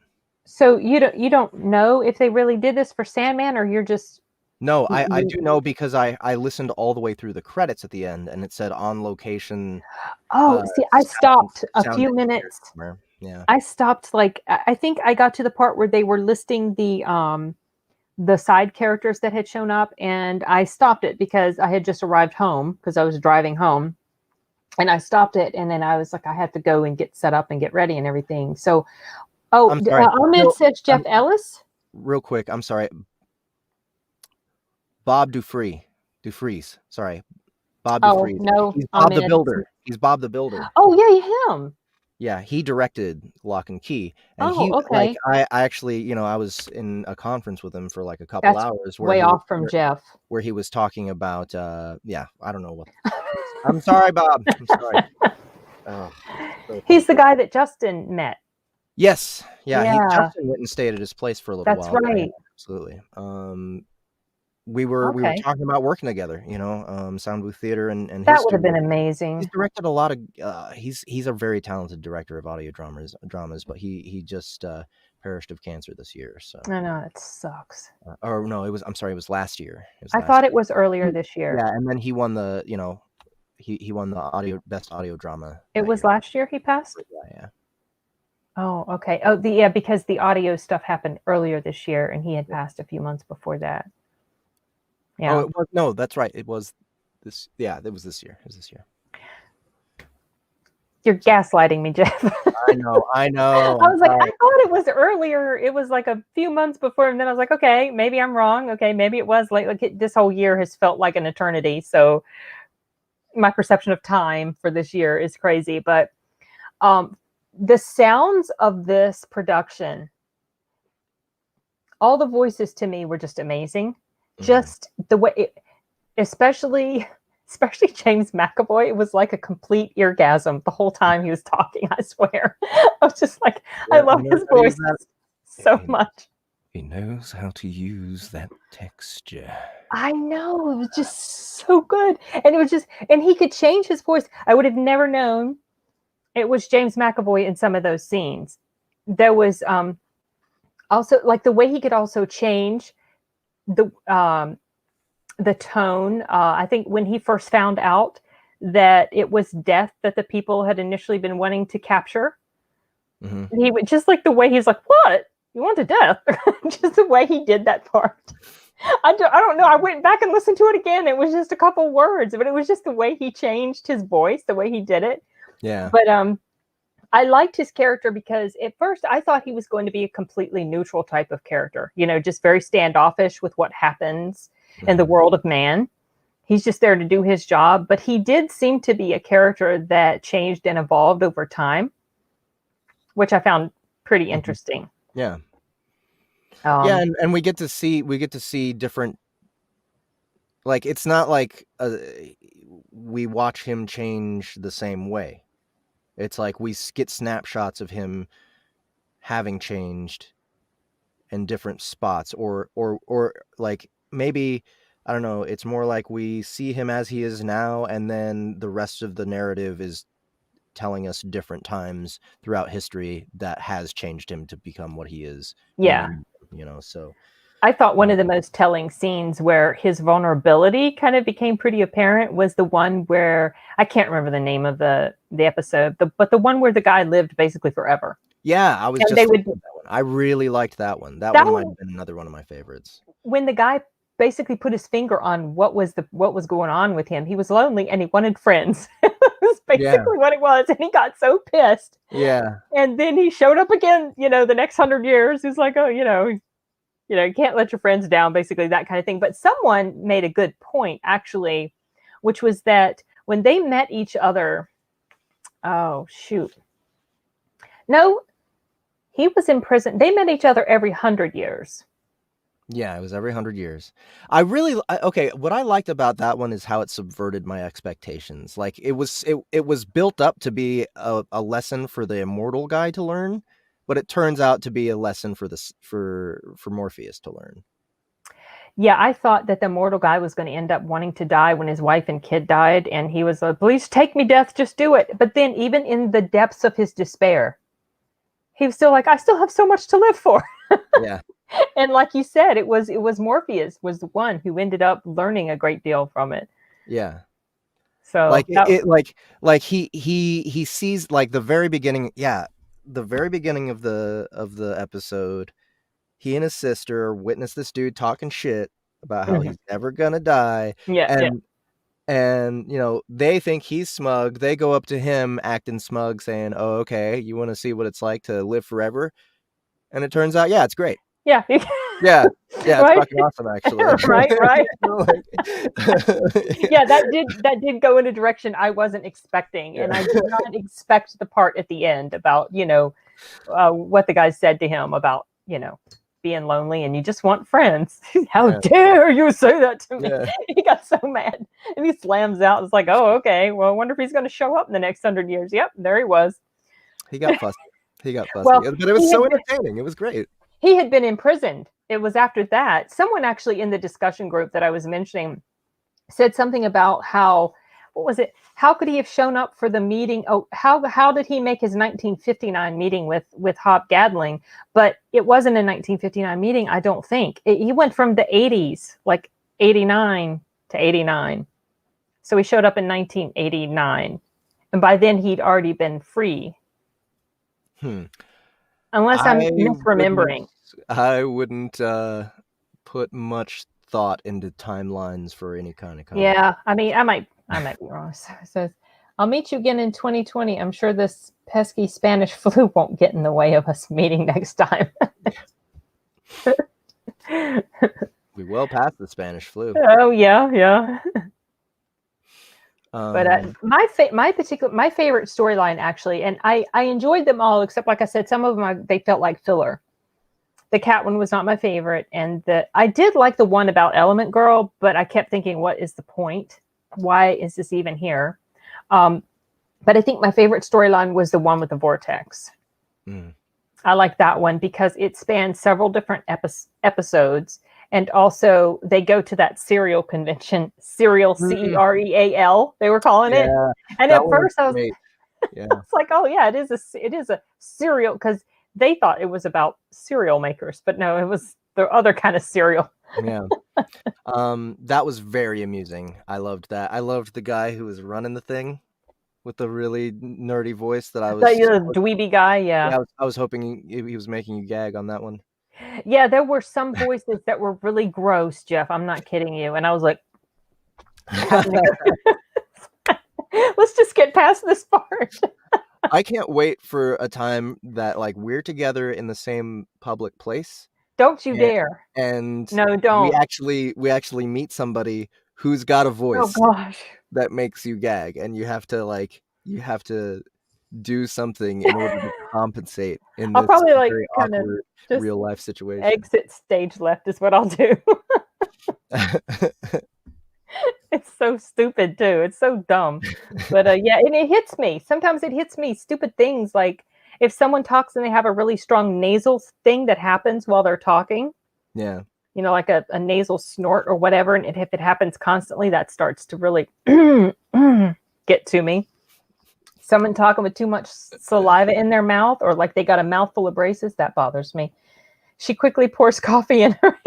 so you don't know if they really did this for Sandman, or you're just No, I you, do know because I listened all the way through the credits at the end, and it said on location oh, see, I stopped a sound few engineer minutes. somewhere. Yeah. I stopped like I think I got to the part where they were listing the side characters that had shown up, and I stopped it because I had just arrived home because I was driving home, and I stopped it, and then I was like I had to go and get set up and get ready and everything. So I'm sorry. Ahmed says Jeff Ellis. Real quick, I'm sorry. Bob Dufries. Sorry. Bob Oh Dufries. no, He's Bob the Ahmed. Builder. He's Bob the Builder. Oh yeah, him. Yeah, he directed Lock and Key, and Oh, he like okay. I actually, I was in a conference with him for like a couple That's hours way off from Jeff. where he was talking about yeah, I don't know what. I'm sorry, Bob. I'm sorry. Oh, so He's the painful. guy that Justin met. Yes, yeah. He Yeah, Justin went and stayed at his place for a little that's while. Yeah, right. absolutely. We were Okay. talking about working together. Soundbooth Theater and his That would have studio. been He's amazing. directed a lot of. He's a very talented director of audio dramas, but he just perished of cancer this year. So, I know, it sucks. or no, it was. I'm sorry, it was last year. It was I last thought it year. was earlier this year. Yeah, and then he won the. He won the best audio drama It that was year. last year he passed? Yeah, yeah. Oh, okay. Oh, because the audio stuff happened earlier this year, and he had passed a few months before that. Yeah. Oh, it was, no, that's right. It was this. Yeah, it was this year. It was this year. You're gaslighting me, Jeff. I know. I was like, I thought it was earlier. It was like a few months before, and then I was like, okay, maybe I'm wrong. Okay, maybe it was late. Like this whole year has felt like an eternity. So my perception of time for this year is crazy. But the sounds of this production, all the voices to me were just amazing. Mm-hmm. Just the way, especially James McAvoy, it was like a complete eargasm the whole time he was talking, I swear. I was just like, I love his voice so much. He knows how to use that texture. I know, it was just so good. And he could change his voice. I would have never known it was James McAvoy in some of those scenes. There was also like the way he could also change the tone. I think when he first found out that it was death that the people had initially been wanting to capture, he would just like the way he's like, "What? You want to death?" Just the way he did that part. I don't know. I went back and listened to it again. It was just a couple words, but it was just the way he changed his voice, the way he did it. Yeah. But I liked his character because at first I thought he was going to be a completely neutral type of character, just very standoffish with what happens in the world of man. He's just there to do his job, but he did seem to be a character that changed and evolved over time, which I found pretty interesting. Yeah. Yeah, and we get to see different, like, it's not like we watch him change the same way. It's like we get snapshots of him having changed in different spots, or like maybe, I don't know, it's more like we see him as he is now, and then the rest of the narrative is telling us different times throughout history that has changed him to become what he is. Yeah. So I thought one of the most telling scenes where his vulnerability kind of became pretty apparent was the one where, I can't remember the name of the episode, but the one where the guy lived basically forever. Yeah, I was just thinking that one. I really liked that one. That one might have been another one of my favorites. When the guy basically put his finger on what was going on with him, he was lonely and he wanted friends. That's basically what it was, and he got so pissed. Yeah. And then he showed up again, the next 100 years. He's like, oh, you can't let your friends down, basically that kind of thing. But someone made a good point, actually, which was that when they met each other, no, he was in prison. They met each other every 100 years. Yeah, it was every 100 years. What I liked about that one is how it subverted my expectations. Like it was built up to be a lesson for the immortal guy to learn, but it turns out to be a lesson for Morpheus to learn. Yeah, I thought that the immortal guy was going to end up wanting to die when his wife and kid died, and he was like, "Please take me, death, just do it." But then even in the depths of his despair, he was still like, "I still have so much to live for." Yeah. And like you said, it was Morpheus was the one who ended up learning a great deal from it. Yeah. So he sees, like, the very beginning. Yeah, the very beginning of the episode, he and his sister witness this dude talking shit about how he's never gonna die. Yeah. And they think he's smug. They go up to him acting smug, saying, "Oh, okay, you want to see what it's like to live forever?" And it turns out, yeah, it's great. Yeah. Yeah, it's right? fucking awesome, actually. right. Yeah, that did go in a direction I wasn't expecting, and I did not expect the part at the end about what the guy said to him about being lonely and you just want friends. How dare you say that to me? Yeah. He got so mad, and he slams out. It's like, oh, okay. Well, I wonder if he's going to show up in the next 100 years. Yep, there he was. He got fussy. Well, but it was so entertaining. It was great. He had been imprisoned. It was after that. Someone actually in the discussion group that I was mentioning said something about how, what was it? How could he have shown up for the meeting? Oh, how did he make his 1959 meeting with Hop Gadling? But it wasn't a 1959 meeting, I don't think. He went from the 80s, like 89 to 89. So he showed up in 1989. And by then he'd already been free. unless I'm misremembering. I wouldn't put much thought into timelines for any kind of comic. Yeah, I mean, I might be wrong. So it says, I'll meet you again in 2020. I'm sure this pesky Spanish flu won't get in the way of us meeting next time. We well passed the Spanish flu. Oh yeah. But my favorite storyline, actually, and I enjoyed them all, except, like I said, some of them they felt like filler. The cat one was not my favorite, and I did like the one about Element Girl, but I kept thinking, what is the point? Why is this even here? But I think my favorite storyline was the one with the vortex. I like that one because it spans several different episodes. And also, they go to that cereal convention, cereal, Cereal, they were calling it. And at first, I was like, "Oh yeah, it is a cereal," because they thought it was about cereal makers, but no, it was the other kind of cereal. Yeah, that was very amusing. I loved that. I loved the guy who was running the thing with the really nerdy voice. That I was the dweeby guy. Yeah, I was hoping he was making you gag on that one. Yeah, there were some voices that were really gross, Jeff. I'm not kidding you. And I was like, let's just get past this part. I can't wait for a time that like we're together in the same public place. Don't you dare. And no, don't. We actually meet somebody who's got a voice that makes you gag, and you have to do something in order to compensate in this very awkward real life situation. Exit stage left is what I'll do. It's so stupid too. It's so dumb. But yeah, and it hits me. Sometimes it hits me, stupid things like if someone talks and they have a really strong nasal thing that happens while they're talking. Yeah. You know, like a nasal snort or whatever. And if it happens constantly, that starts to really get to me. Someone talking with too much saliva in their mouth, or like they got a mouthful of braces, that bothers me. She quickly pours coffee in her.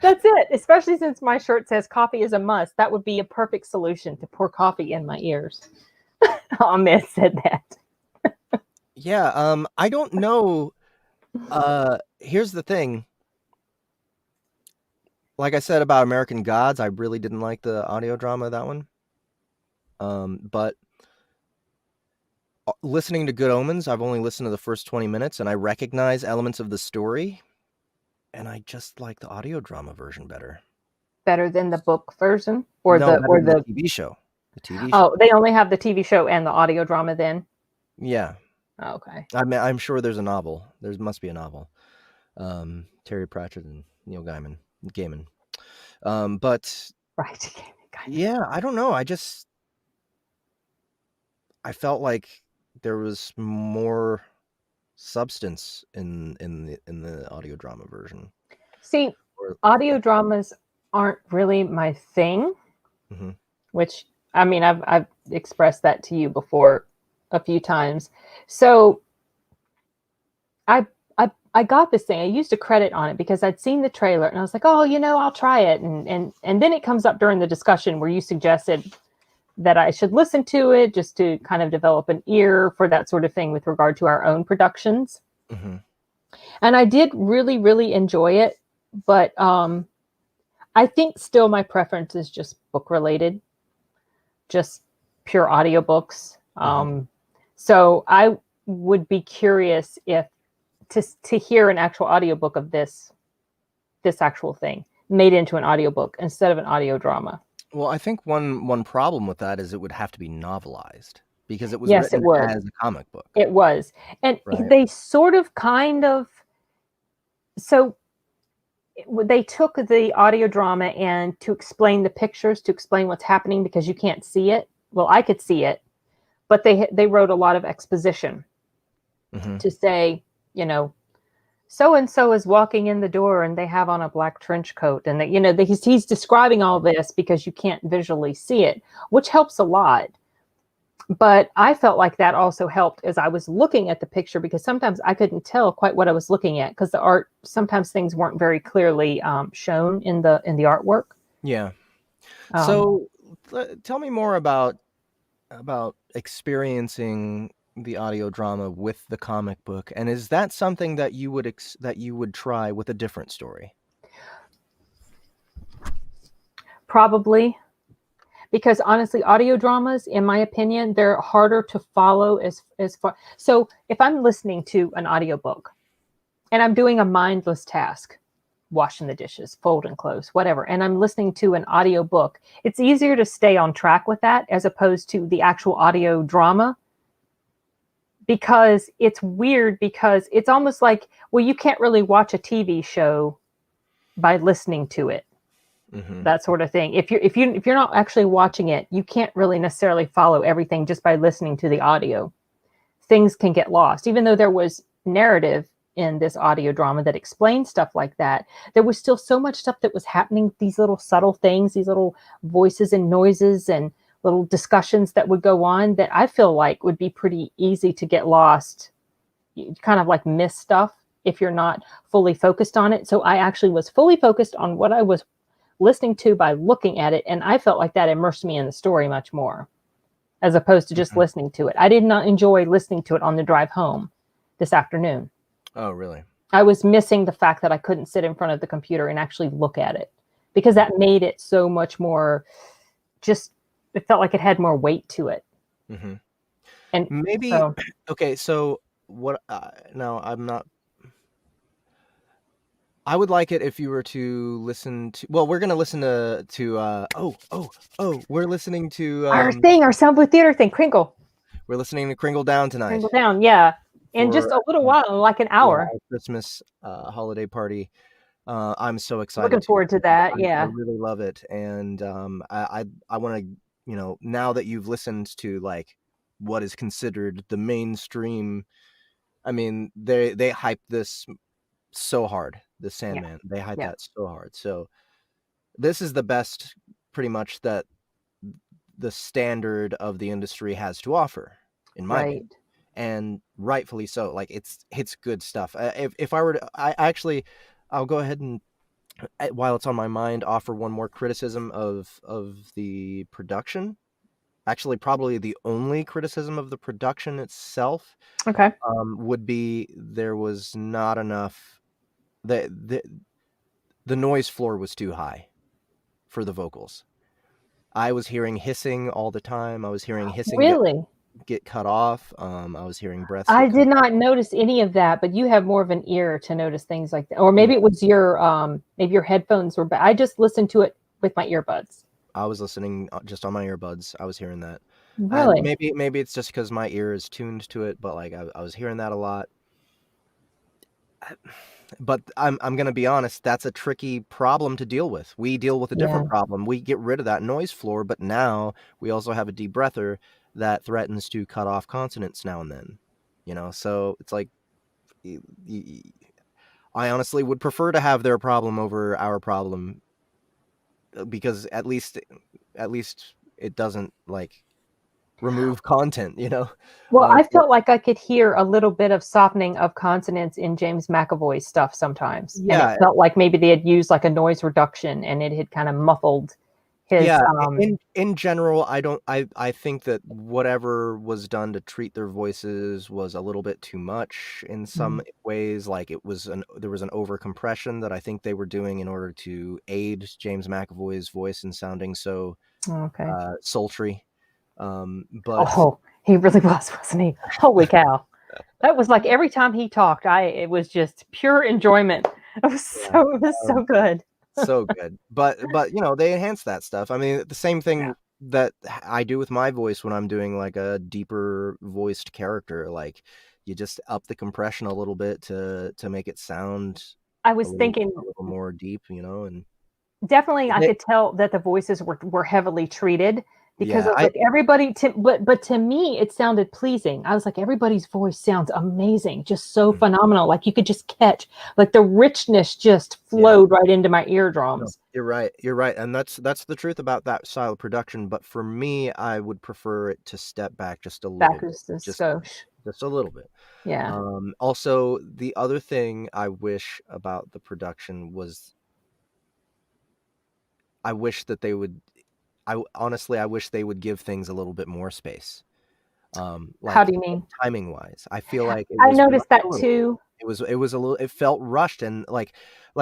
That's it. Especially since my shirt says coffee is a must. That would be a perfect solution, to pour coffee in my ears. Ahmed said that. Yeah, I don't know. Here's the thing. Like I said about American Gods, I really didn't like the audio drama of that one. But listening to Good Omens, I've only listened to the first 20 minutes, and I recognize elements of the story, and I just like the audio drama version better. Better than the book version, or the TV show. The TV show. Oh, they only have the TV show and the audio drama then? Yeah. Oh, okay. I mean, I'm sure there's a novel. There must be a novel. Terry Pratchett and Neil Gaiman. But right. Yeah, I don't know. I felt like there was more substance in the audio drama version. See, audio dramas aren't really my thing. Which, I mean, I've expressed that to you before a few times. So I got this thing. I used a credit on it because I'd seen the trailer and I was like, oh, I'll try it. And then it comes up during the discussion where you suggested that I should listen to it just to kind of develop an ear for that sort of thing with regard to our own productions. And I did really, really enjoy it. But I think still my preference is just book related, just pure audiobooks. So I would be curious if to hear an actual audiobook of this actual thing made into an audiobook instead of an audio drama. Well, I think one problem with that is it would have to be novelized because it was written as a comic book. It was. And they sort of so they took the audio drama and to explain the pictures, to explain what's happening because you can't see it. Well, I could see it, but they wrote a lot of exposition to say, so-and-so is walking in the door and they have on a black trench coat. And he's describing all this because you can't visually see it, which helps a lot. But I felt like that also helped as I was looking at the picture, because sometimes I couldn't tell quite what I was looking at because the art, sometimes things weren't very clearly shown in the artwork. Yeah. So tell me more about experiencing the audio drama with the comic book, and is that something that you would try with a different story? Probably, because honestly, audio dramas, in my opinion, they're harder to follow as far. So if I'm listening to an audiobook and I'm doing a mindless task, washing the dishes, folding clothes, whatever, and I'm listening to an audiobook, it's easier to stay on track with that as opposed to the actual audio drama, because it's weird, because it's almost like, well, you can't really watch a TV show by listening to it. Mm-hmm. That sort of thing. If you're not actually watching it, you can't really necessarily follow everything just by listening to the audio. Things can get lost. Even though there was narrative in this audio drama that explained stuff like that, there was still so much stuff that was happening, these little subtle things, these little voices and noises and little discussions that would go on, that I feel like would be pretty easy to get lost. You kind of like miss stuff if you're not fully focused on it. So I actually was fully focused on what I was listening to by looking at it, and I felt like that immersed me in the story much more, as opposed to just Mm-hmm. listening to it. I did not enjoy listening to it on the drive home this afternoon. Oh, really? I was missing the fact that I couldn't sit in front of the computer and actually look at it, because that made it so much more, just, it felt like it had more weight to it. Mm-hmm. And Maybe, so, okay, so what, now I'm not, I would like it if you were to listen to, well, we're going to listen we're listening to, our thing, our Soundbooth Theater thing, Crinkle. we're listening to Kringle Down tonight Crinkle Down, yeah. In just for a little while, like an hour. our Christmas holiday party. I'm so excited Looking to. forward to that, I yeah. really love it, and I want to, now that you've listened to like what is considered the mainstream. I mean, they hype this so hard. The Yeah, Sandman, they hype yeah, that so hard. So this is the best, pretty much, that the standard of the industry has to offer, in my right. opinion, and rightfully so. Like it's good stuff. If I were to, I actually, I'll go ahead and, while it's on my mind, offer one more criticism of the production. Actually, probably the only criticism of the production itself, Okay. would be there was not enough. The noise floor was too high for the vocals. I was hearing hissing all the time. I was hearing hissing Really? get cut off. I was hearing breaths I get cut did off. not notice any of that, but you have more of an ear to notice things like that. Or Yeah, maybe it was your maybe your headphones were bad. I just listened to it with my earbuds. I was listening just on my earbuds. I was hearing that. And Really? maybe it's just because my ear is tuned to it, but like I was hearing that a lot. But I'm gonna be honest, that's a tricky problem to deal with. We deal with a Yeah. different problem. We get rid of that noise floor, but now we also have a debreather that threatens to cut off consonants now and then. So it's like, y- y- I honestly would prefer to have their problem over our problem, because at least it doesn't like remove content. Well, I But felt like I could hear a little bit of softening of consonants in James McAvoy's stuff sometimes. And it yeah, felt like maybe they had used like a noise reduction and it had kind of muffled his yeah, in general, I think that whatever was done to treat their voices was a little bit too much in some Mhm. ways. Like there was an over compression that I think they were doing in order to aid James McAvoy's voice in sounding so Okay. sultry. But Oh, he really was, wasn't he? Holy cow. That was like every time he talked, it was just pure enjoyment. yeah, It was so good. so good. But they enhance that stuff. I mean, the same Yeah. thing that I do with my voice when I'm doing like a deeper voiced character. Like you just up the compression a little bit to make it sound I a was little thinking a little more deep, and definitely I they, could tell that the voices were heavily treated, because yeah, I was like everybody but to me it sounded pleasing. I was like everybody's voice sounds amazing, just so phenomenal. Like you could just catch like the richness just yeah. flowed right into my No, eardrums. you're right. You're right, and that's the truth about that style of production. But for me, I would prefer it to step back just a little Back bit, was the just skosh. just a little bit. Yeah. Also, the other thing I wish about the production was, I wish that they would. I honestly, I wish they would give things a little bit more space. How like do you mean? timing wise. I feel like it I was noticed rushed a that little. too. It was a little. It felt rushed, and like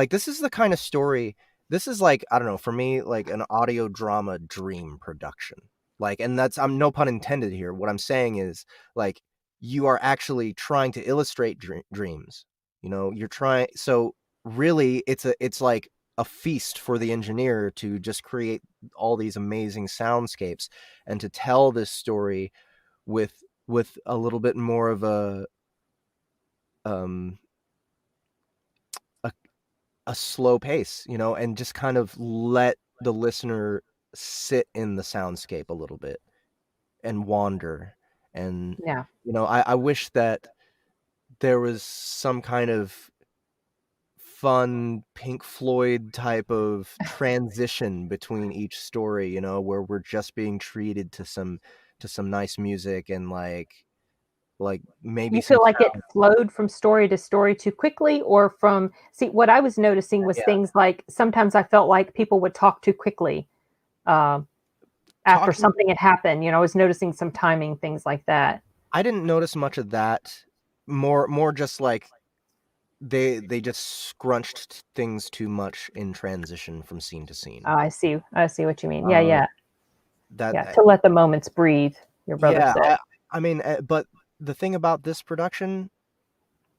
this is the kind of story. This is like, I don't know, for me, like an audio drama dream production. Like, and that's, I'm no pun intended here. What I'm saying is, like, you are actually trying to illustrate dreams. You know, you're trying. So really, it's like a feast for the engineer to just create all these amazing soundscapes and to tell this story with a little bit more of um a, a slow pace, you know, and just kind of let the listener sit in the soundscape a little bit and wander. And Yeah. you know, I wish that there was some kind of fun Pink Floyd type of transition between each story, you know, where we're just being treated to some nice music and like maybe You some feel like it sound. flowed from story to story too quickly, or from, see, what I was noticing was Yeah, things like sometimes I felt like people would talk too quickly after talking. something had happened. I was noticing some timing, things like that. I didn't notice much of that. More just like they just scrunched things too much in transition from scene to scene. I see what you mean. Yeah, Uh, yeah, that yeah. To let the moments breathe, your brother yeah, said. I mean, but the thing about this production,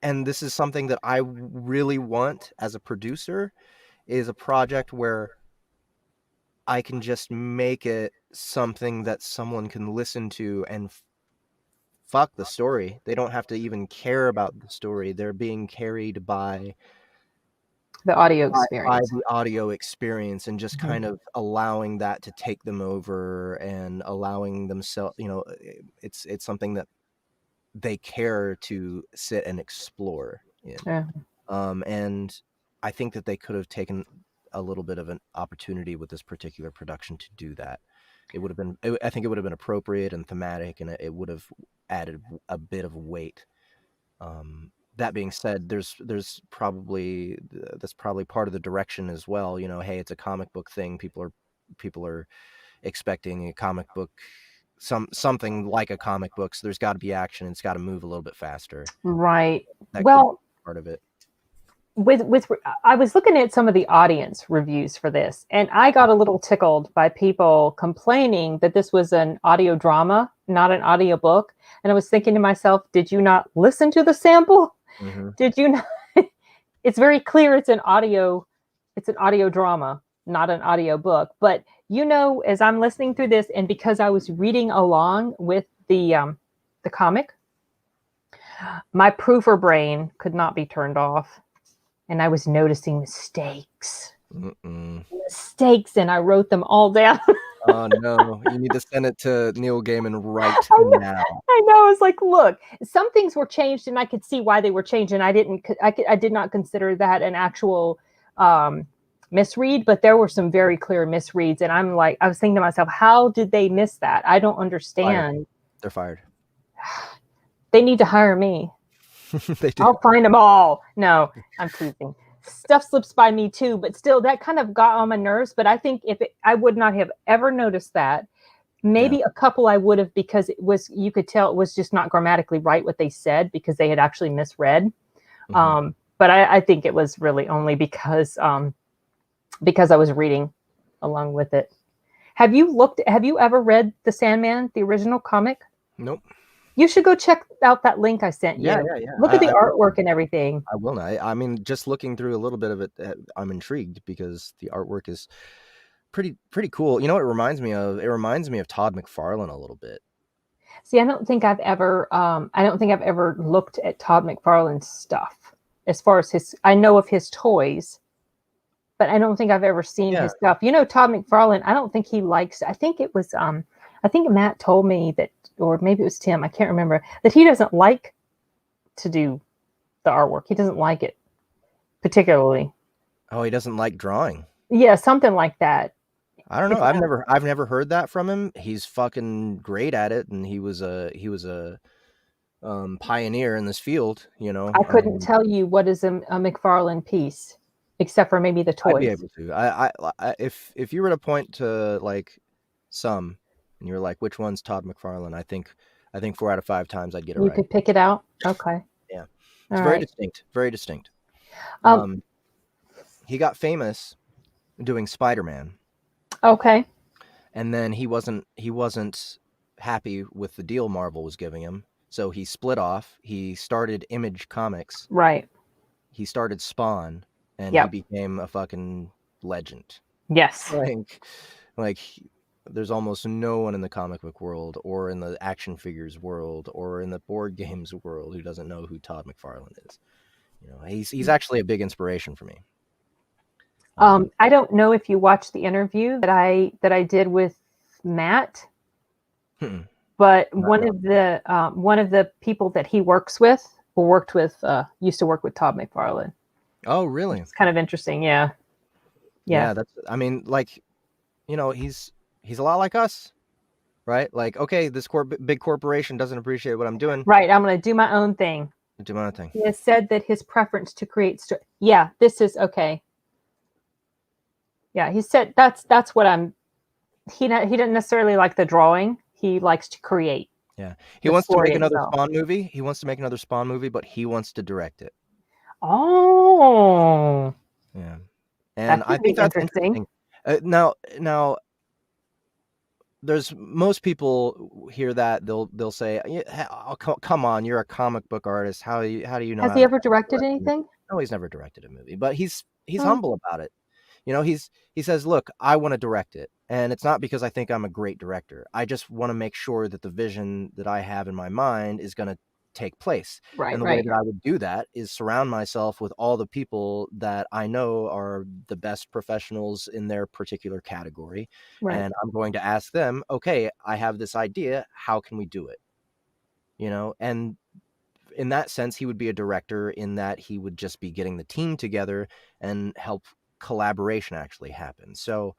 and this is something that I really want as a producer, is a project where I can just make it something that someone can listen to and fuck the story. They don't have to even care about the story. They're being carried The audio by experience. the audio experience and just Mhm. kind of allowing that to take them over and allowing themselves, you know, it's something that they care to sit and explore in. Yeah. And I think that they could have taken a little bit of an opportunity with this particular production to do that. It would have been, I think it would have been appropriate and thematic, and it would have added a bit of weight. That being said, that's probably part of the direction as well. You know, hey, it's a comic book thing. People are expecting a comic book, something like a comic book. So there's got to be action. It's got to move a little bit faster. Right. That could be Well, part of it. with I was looking at some of the audience reviews for this, and I got a little tickled by people complaining that this was an audio drama, not an audio book. And I was thinking to myself, did you not listen to the sample? Mm-hmm. Did you not? It's very clear it's an audio drama, not an audio book. But as I'm listening through this, and because I was reading along with the comic, my proofer brain could not be turned off, and I was noticing mistakes, and I wrote them all down. Oh no, you need to send it to Neil Gaiman right I know, now. I know. I was like, look, some things were changed, and I could see why they were changed, and I did not consider that an actual misread, but there were some very clear misreads, and I was thinking to myself, how did they miss that? I don't Fired. understand. They're fired. They need to hire me. They do. I'll find them all. No, I'm teasing. Stuff slips by me too, but still, that kind of got on my nerves. But I think I would not have ever noticed that. Yeah. Maybe a couple I would have, because you could tell it was just not grammatically right what they said, because they had actually misread. Mm-hmm. But I think it was really only because I was reading along with it. Have you ever read The Sandman, the original comic? Nope. You should go check out that link I sent Yeah, you. yeah, yeah. Look at the I will. artwork and everything. I will not. I mean, just looking through a little bit of it, I'm intrigued because the artwork is pretty cool. You know what it reminds me of? It reminds me of Todd McFarlane a little bit. See, I don't think I've ever looked at Todd McFarlane's stuff. As far as I know of his toys, but I don't think I've ever seen Yeah. his stuff. Todd McFarlane, I don't think he likes, I think Matt told me that, or maybe it was Tim, I can't remember, that he doesn't like to do the artwork. He doesn't like it particularly. Oh, he doesn't like drawing. Yeah, something like that. I don't know. It's I've never heard that from him. He's fucking great at it, and he was a pioneer in this field. You know, I couldn't tell you what is a McFarlane piece, except for maybe the I'd be toys. able to. If you were to point to like some, and you're like, which one's Todd McFarlane? I think 4 out of 5 times I'd get it You right. could pick it out. Okay. Yeah, All it's very right. distinct. Very distinct. Um. He got famous doing Spider-Man, Okay. and then he wasn't happy with the deal Marvel was giving him, so he split off. He started Image Comics. Right. He started Spawn, and he Yep. became a fucking legend. Yes. Like there's almost no one in the comic book world or in the action figures world or in the board games world who doesn't know who Todd McFarlane is. You know, he's actually a big inspiration for me. I don't know if you watched the interview that I did with Matt, but one of the people that he works with or worked with used to work with Todd McFarlane. Oh, really? It's kind of interesting. Yeah. Yeah, that's, I mean, like, you know, he's a lot like us, right? Like, okay, this big corporation doesn't appreciate what I'm doing. Right. I'm going to do my own thing. Do my own thing. He has said that his preference to create yeah, this is okay. Yeah, he said that's what he didn't necessarily like the drawing. He likes to create. Yeah. He wants to make another Spawn movie. He wants to make another Spawn movie, but he wants to direct it. Oh. Yeah. And I think that's interesting. Now there's most people hear that they'll say, oh, come on, you're a comic book artist. How do you know? Has he ever directed anything? No, he's never directed a movie, but he's humble about it. You know, he says, look, I want to direct it. And it's not because I think I'm a great director. I just want to make sure that the vision that I have in my mind is going to take place. Right. And the way that I would do that is surround myself with all the people that I know are the best professionals in their particular category. Right. And I'm going to ask them, okay, I have this idea. How can we do it? You know, and in that sense, he would be a director in that he would just be getting the team together and help collaboration actually happen. So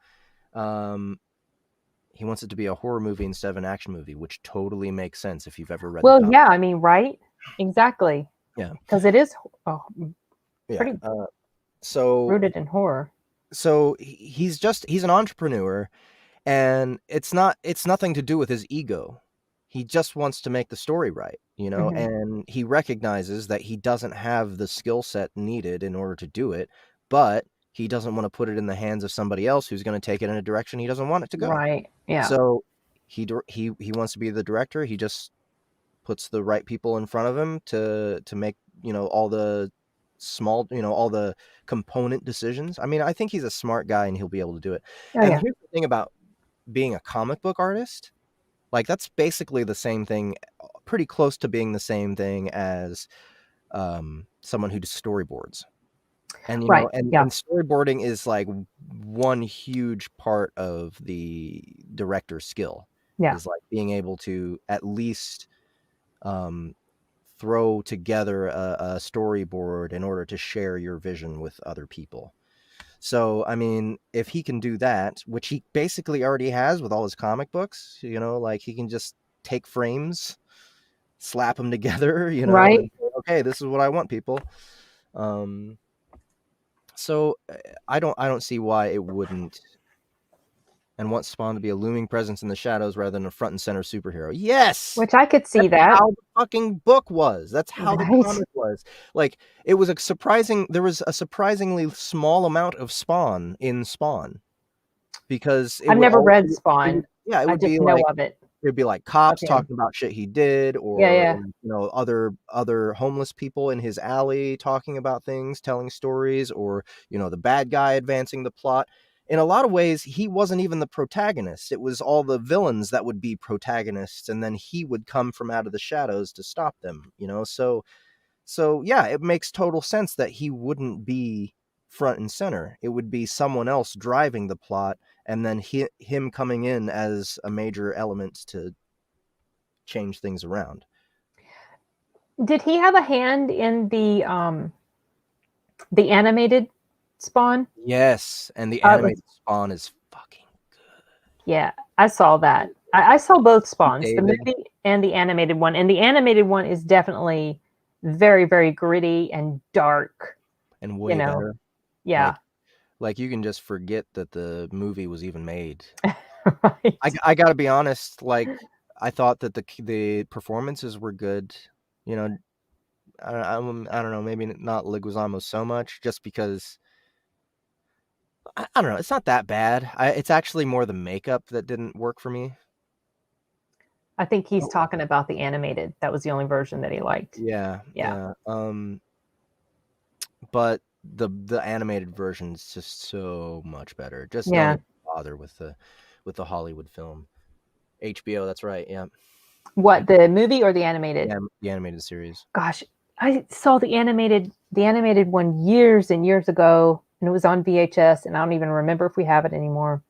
he wants it to be a horror movie instead of an action movie, which totally makes sense if you've ever read the comic. Yeah, I mean, right? Exactly. Yeah. Because it is pretty so rooted in horror. So he's an entrepreneur, and it's nothing to do with his ego. He just wants to make the story right, you know, and he recognizes that he doesn't have the skill set needed in order to do it, but he doesn't want to put it in the hands of somebody else who's going to take it in a direction he doesn't want it to go. Right. Yeah. So he wants to be the director. He just puts the right people in front of him to make, you know, all the small, you know, all the component decisions. I mean, I think he's a smart guy and he'll be able to do it. Here's the thing about being a comic book artist. Like, that's basically the same thing, pretty close to being the same thing as someone who does storyboards. And, you know, and storyboarding is like one huge part of the director's skill. Yeah. Is like being able to at least throw together a storyboard in order to share your vision with other people. So, I mean, if he can do that, which he basically already has with all his comic books, you know, like he can just take frames, slap them together, you know, and say, okay, this is what I want, people. So I don't see why it wouldn't. And want Spawn to be a looming presence in the shadows rather than a front and center superhero. Yes! Which I could see That's how the fucking book was. That's how the comic was. Like, there was a surprisingly small amount of Spawn in Spawn. Because I've never read Spawn. It would be know of it. It'd be like cops talking about shit he did, or you know, other homeless people in his alley talking about things, telling stories, or, you know, the bad guy advancing the plot. In a lot of ways, he wasn't even the protagonist. It was all the villains that would be protagonists, and then he would come from out of the shadows to stop them, you know? So yeah, it makes total sense that he wouldn't be front and center. It would be someone else driving the plot, and then him coming in as a major element to change things around. Did he have a hand in the animated Spawn? Yes, and the animated Spawn is fucking good. Yeah, I saw that. I saw both Spawns, the movie and the animated one. And the animated one is definitely very, very gritty and dark. And way better. Yeah. Like you can just forget that the movie was even made. Right. I got to be honest, like, I thought that the performances were good. You know, I don't know, maybe not Leguizamo so much, just because I don't know. It's not that bad. It's actually more the makeup that didn't work for me. I think he's Oh, talking about the animated. That was the only version that he liked. yeah, Yeah. yeah. But the animated version is just so much better. Just don't Yeah. even bother with the Hollywood film. HBO, that's right. Yeah, What, the movie or the animated? yeah, the animated series. Gosh, I saw the animated one years and years ago, and it was on VHS, and I don't even remember if we have it anymore.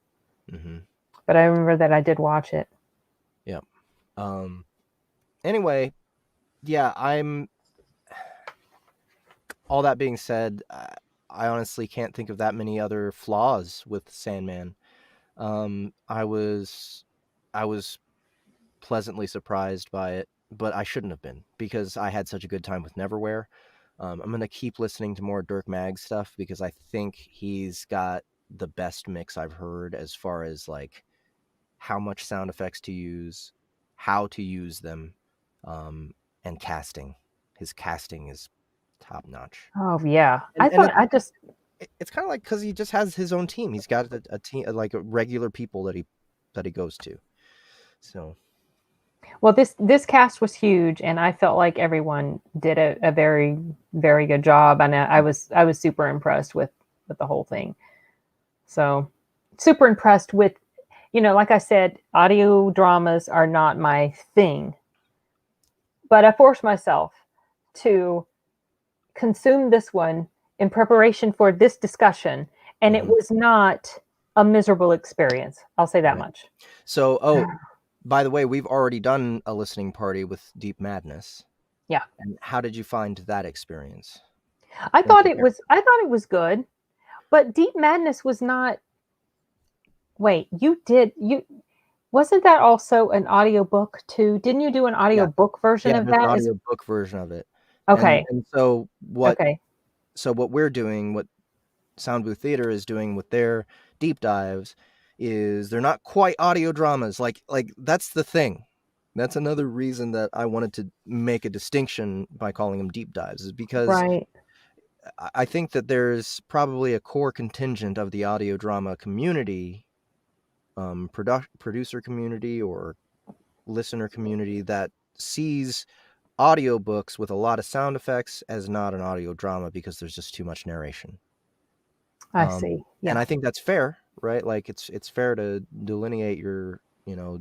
Mm-hmm. But I remember that I did watch it. Yeah. Um. Anyway, yeah. All that being said, I honestly can't think of that many other flaws with Sandman. I was pleasantly surprised by it, but I shouldn't have been because I had such a good time with Neverwhere. I'm gonna keep listening to more Dirk Mag stuff because I think he's got the best mix I've heard as far as like how much sound effects to use, how to use them, and casting. His casting is top notch, Oh yeah, and I thought I just it's kind of like because he just has his own team. He's got a team like regular people that he goes to. So well this cast was huge, and I felt like everyone did a very very good job, and I was super impressed with the whole thing. So super impressed with, like I said, audio dramas are not my thing, but I forced myself to consume this one in preparation for this discussion, and it mhm, was not a miserable experience. I'll say that right. much. So by the way, we've already done a listening party with Deep Madness. Yeah. And how did you find that experience I in thought it comparison? was I thought it was good, but Deep Madness was not. Wait, you wasn't that also an audiobook too? Didn't you do an Yeah, audiobook version yeah, of there's an that as audiobook version of it. Okay. And Okay. what we're doing, what Soundbooth Theater is doing with their deep dives is they're not quite audio dramas. Like that's the thing. That's another reason that I wanted to make a distinction by calling them deep dives is because Right. I think that there's probably a core contingent of the audio drama community, producer community or listener community that sees audiobooks with a lot of sound effects as not an audio drama because there's just too much narration. I see. And Yeah. I think that's fair, right? Like it's fair to delineate your,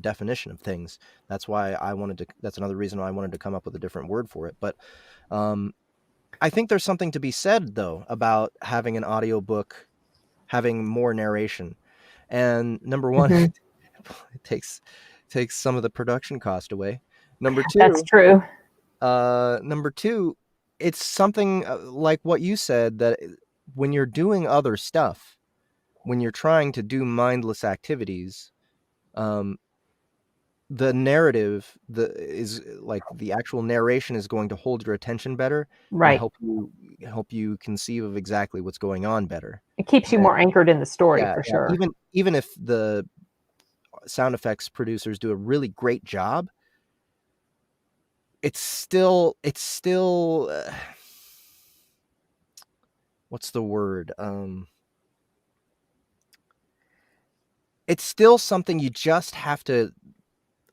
definition of things. That's why that's another reason why I wanted to come up with a different word for it. But um, I think there's something to be said though about having an audiobook having more narration. And number one, Mhm. it takes some of the production cost away. Number That's two, true. number two, it's something like what you said that when you're doing other stuff, when you're trying to do mindless activities, um, the narrative is like the actual narration is going to hold your attention better and Right. help you conceive of exactly what's going on better. It keeps you And more anchored in the story yeah, for yeah, sure. even if the sound effects producers do a really great job, it's still what's the word? It's still something you just have to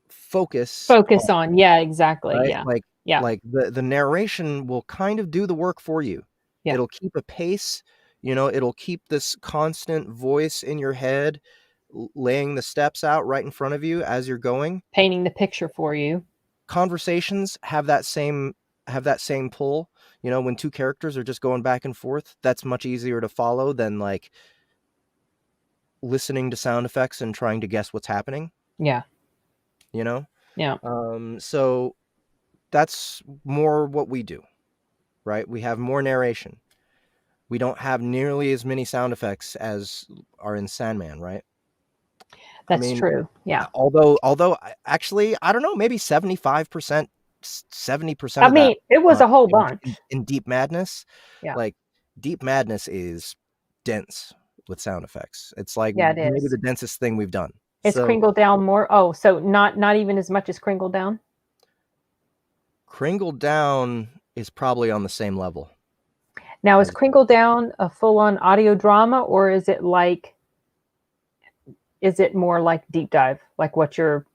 focus on, Focus on. Yeah, exactly. right? Yeah. Yeah. Like the narration will kind of do the work for you. Yeah. It'll keep a pace, it'll keep this constant voice in your head laying the steps out right in front of you as you're going. Painting the picture for you. Conversations have that same pull. When two characters are just going back and forth, that's much easier to follow than like listening to sound effects and trying to guess what's happening, Yeah. you know? Yeah. So that's more what we do, right? We have more narration. We don't have nearly as many sound effects as are in Sandman, right? I That's mean, true. Yeah. although actually, I don't know, maybe 75%, 70% I of that mean, it was a whole in, bunch. in Deep Madness, Yeah. like Deep Madness is dense with sound effects. It's like Yeah, it maybe is. the densest thing we've done Is Kringle Down more? Oh, so not even as much as Kringle Down? Kringle Down is probably on the same level. Now, is Kringle Down a full-on audio drama, or is it more like deep dive, like what you're...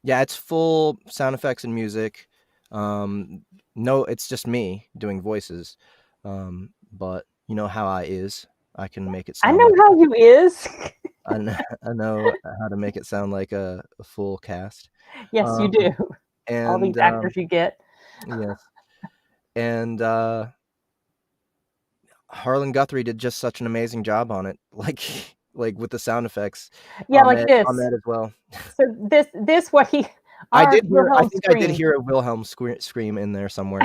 Yeah, it's full sound effects and music. No, it's just me doing voices. But you know how I is. I can make it I sound know like how you is. I know how to make it sound like a full cast. Yes, you do. All these And actors you get. yes. And Harlan Guthrie did just such an amazing job on it. Like with the sound effects. Yeah, like this. Ahmed as well. So this what he... I Wilhelm did hear a Wilhelm scream in there somewhere.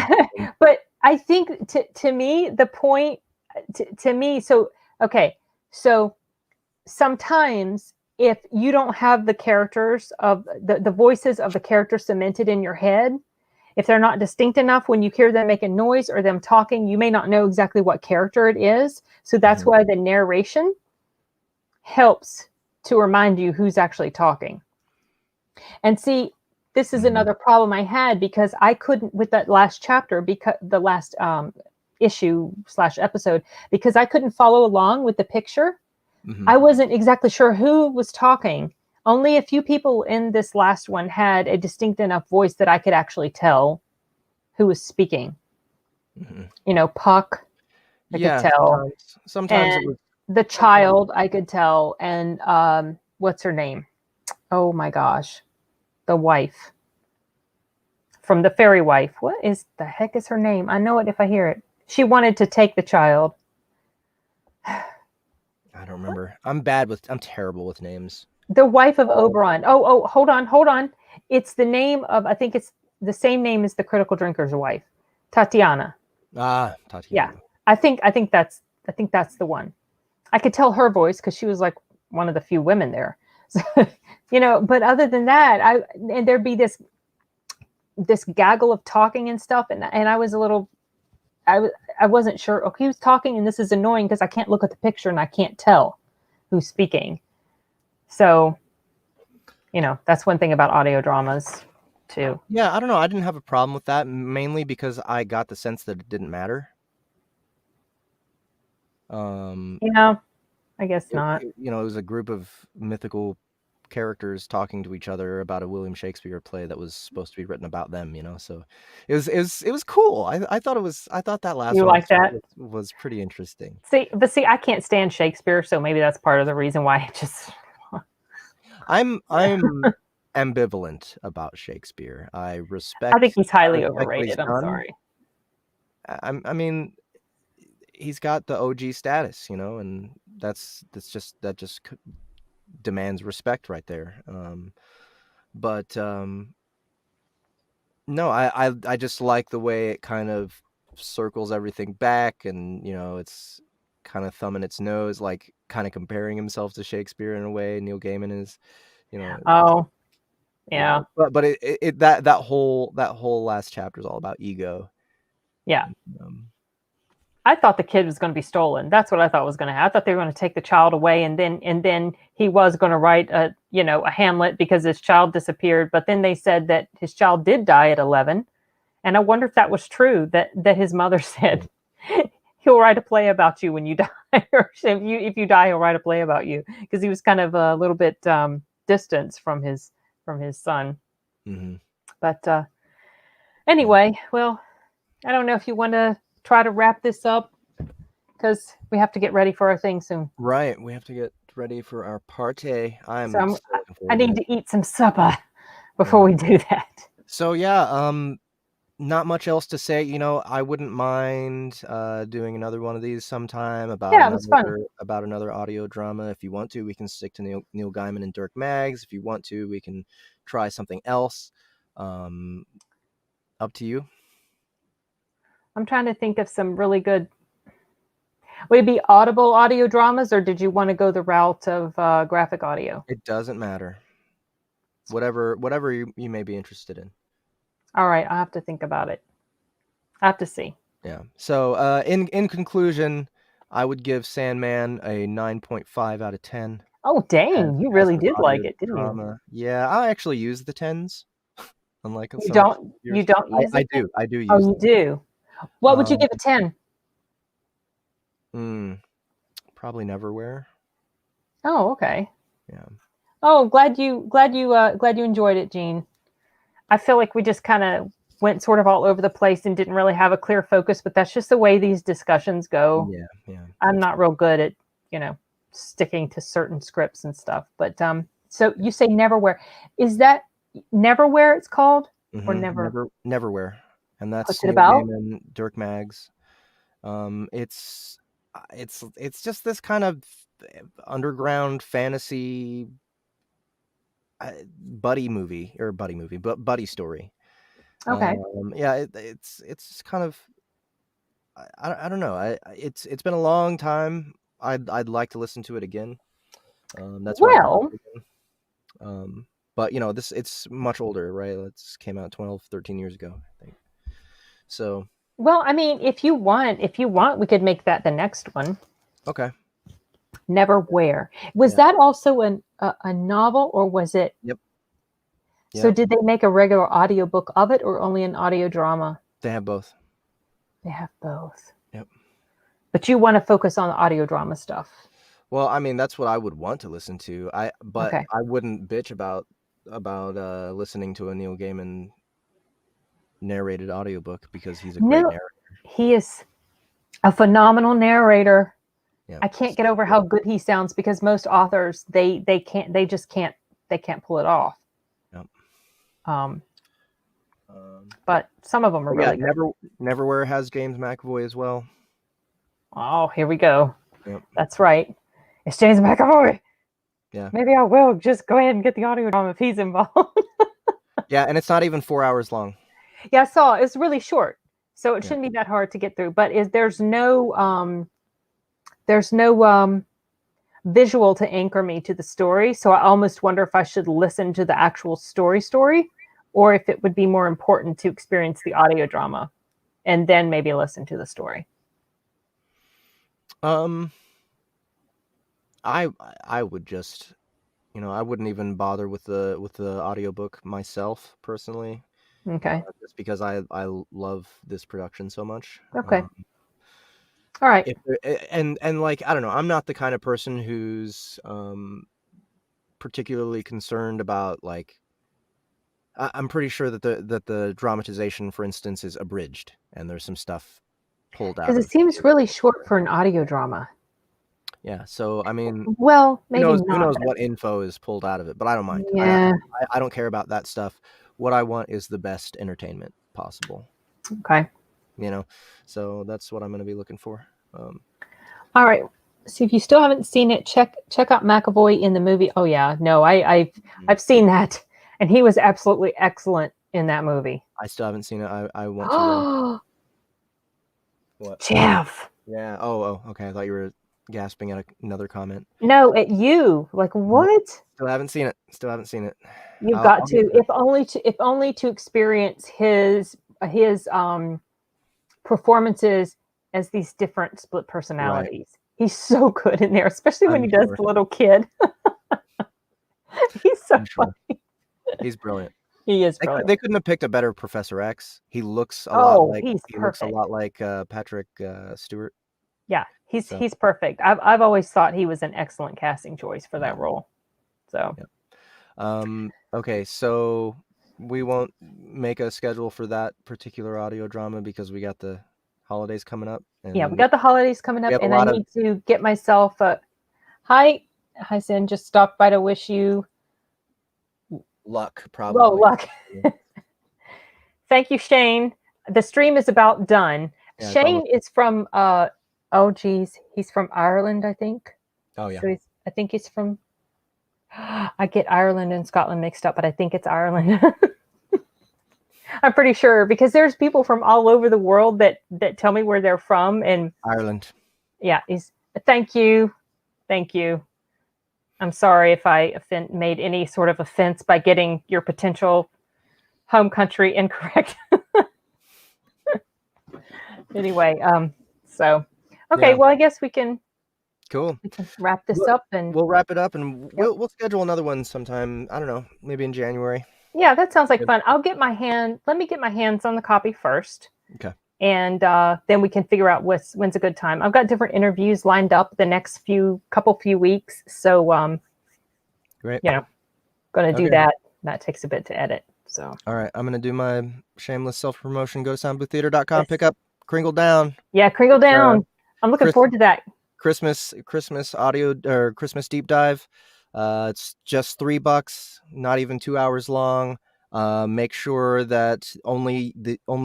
But I think to me, the point to me, so okay, so sometimes if you don't have the characters of the voices of the characters cemented in your head, if they're not distinct enough when you hear them making noise or them talking, you may not know exactly what character it is. So that's why the narration helps to remind you who's actually talking. And see, this is another problem I had, because I couldn't, with that last chapter, because the last issue/episode, because I couldn't follow along with the picture. I wasn't exactly sure who was talking. Only a few people in this last one had a distinct enough voice that I could actually tell who was speaking. You know, Puck, I could tell. Sometimes and it was the child, I could tell. And what's her name? Oh my gosh. The wife from the fairy wife. What is the heck is her name? I know it if I hear it. She wanted to take the child. I don't remember. I'm terrible with names. The wife of Oberon. Oh, hold on. It's the name of, I think it's the same name as the Critical Drinker's wife, Tatiana. Tatiana. Yeah, I think that's the one. I could tell her voice because she was like one of the few women there. So, but other than that, and there'd be this gaggle of talking and stuff, and I was a little, I wasn't sure. Okay, he was talking, and this is annoying because I can't look at the picture and I can't tell who's speaking. So, that's one thing about audio dramas too. Yeah, I don't know. I didn't have a problem with that, mainly because I got the sense that it didn't matter. Yeah, I guess not. It was a group of mythical characters talking to each other about a William Shakespeare play that was supposed to be written about them, so it was cool. I thought that last You one like that? was pretty interesting. See, I can't stand Shakespeare, so maybe that's part of the reason why I just... I'm ambivalent about Shakespeare. I think he's highly respect what he's overrated. I'm done. sorry. I mean, he's got the OG status, and that just demands respect right there. But no, I just like the way it kind of circles everything back, and it's kind of thumbing its nose, like kind of comparing himself to Shakespeare in a way. Neil Gaiman is, Oh, yeah. But that whole last chapter is all about ego. Yeah. I thought the kid was going to be stolen. That's what I thought was going to happen. I thought they were going to take the child away, and then he was going to write a Hamlet because his child disappeared. But then they said that his child did die at 11, and I wonder if that was true. That his mother said he'll write a play about you when you die, or if you die, he'll write a play about you, because he was kind of a little bit distanced from his son. But anyway, well, I don't know if you want to try to wrap this up, because we have to get ready for our thing soon. Right, we have to get ready for our party. I need to eat some supper before we do that. So yeah, not much else to say. I wouldn't mind doing another one of these sometime about another audio drama. If you want to, we can stick to Neil Gaiman and Dirk Maggs. If you want to, we can try something else. Up to you. I'm trying to think of some really good... Would it be audible audio dramas, or did you want to go the route of graphic audio? It doesn't matter. Whatever you may be interested in. All right, I'll have to think about it. I have to see. Yeah. So in conclusion, I would give Sandman a 9.5 out of 10. Oh, dang! You as really an did audio like it, didn't you? drama. Yeah, I actually use the tens, unlike You some don't. You years. don't use I it? do. I do Oh, use you them. do. What would you give a 10? Probably Neverwhere. Oh, okay. Yeah. Oh, glad you enjoyed it, Gene. I feel like we just kind of went sort of all over the place and didn't really have a clear focus, but that's just the way these discussions go. Yeah. Yeah. I'm not real good at, sticking to certain scripts and stuff. But so you say Neverwhere. Is that Neverwhere it's called? Or Never Neverwhere, and What's that's it Neil about? Gaiman, Dirk Maggs. It's it's just this kind of underground fantasy buddy movie, but buddy story. Okay. Yeah, it's kind of I don't know. It's been a long time. I'd like to listen to it again. That's why I brought Well, it again. But this it's much older, right? It came out 12, 13 years ago, I think. So I mean, if you want, we could make that the next one. okay, Neverwhere. Was yeah, that also a novel, or was it? yep, So yep. did they make a regular audiobook of it, or only an audio drama? They have both. They have both. Yep. But you want to focus on the audio drama stuff. Well, I mean, that's what I would want to listen to. But Okay. I wouldn't bitch about listening to a Neil Gaiman narrated audiobook because he's a great No, narrator. he is a phenomenal narrator. Yeah, I can't get so over good. how good he sounds because most authors they can't pull it off. Yep. Um, Um, but some of them are but yeah, really good. Neverwhere has James McAvoy as well. Oh, here we go. Yep. That's right. It's James McAvoy. Yeah. Maybe I will just go ahead and get the audio drama if he's involved. Yeah, and it's not even 4 hours long. Yeah, I saw it's really short, so it Yeah. shouldn't be that hard to get through. But there's no visual to anchor me to the story, so I almost wonder if I should listen to the actual story, or if it would be more important to experience the audio drama and then maybe listen to the story. Um, I would just, I wouldn't even bother with the audiobook myself personally, Okay. just because I love this production so much. Okay. All right. If and like I don't know, I'm not the kind of person who's particularly concerned about like I'm pretty sure that the dramatization, for instance, is abridged and there's some stuff pulled out Because it of. seems really short for an audio drama. Yeah, so I mean, Well, who maybe knows? Who not. knows what info is pulled out of it? But I don't mind. Yeah. I don't care about that stuff. What I want is the best entertainment possible. Okay. So that's what I'm going to be looking for. All right. So if you still haven't seen it, check out McAvoy in the movie. Oh yeah, no, I've seen that, and he was absolutely excellent in that movie. I still haven't seen it. I want to though. Oh, What? Jeff. Yeah. Oh. Okay. I thought you were gasping at another comment. No, at you. Like Nope. what? Still haven't seen it. Still haven't seen it. You've I'll got get to, to it. if only to experience his performances as these different split Right. personalities. He's so good in there, especially when I'm he does sure. the little kid. He's so I'm sure. funny. He's brilliant. He is brilliant. They couldn't have picked a better Professor X. He looks a lot Oh, like he's perfect. Patrick Stewart. Yeah, he's So he's perfect. I've always thought he was an excellent casting choice for yeah. that role. So Okay, so we won't make a schedule for that particular audio drama because we got the holidays coming up, yeah, we and got the holidays coming we up, have a and I lot of need to get myself a hi. Hi, Sin. Just stopped by to wish you luck, well probably. luck. Thank you, Shane. The stream is about done. Yeah, it's Shane almost. is from oh geez, he's from Ireland, I think. Oh yeah. So I think he's from I get Ireland and Scotland mixed up, but I think it's Ireland. I'm pretty sure because there's people from all over the world that tell me where they're from, and Ireland. yeah, thank you. I'm sorry if I made any sort of offense by getting your potential home country incorrect. Anyway, so okay, Yeah. well, I guess we can Cool. We can wrap this up and We'll wrap it up, and we'll schedule another one sometime. I don't know, maybe in January. yeah, that sounds like Yep. fun. Let me get my hands on the copy first. Okay. And then we can figure out when's a good time. I've got different interviews lined up the next few weeks. So, Great. Going to do that. That takes a bit to edit. So, all right, I'm going to do my shameless self-promotion. Go to soundbooththeater.com, pick up Kringle Down. Yeah, Kringle Down. I'm looking forward to that. Christmas audio or Christmas deep dive. It's just $3, not even 2 hours long. Make sure that only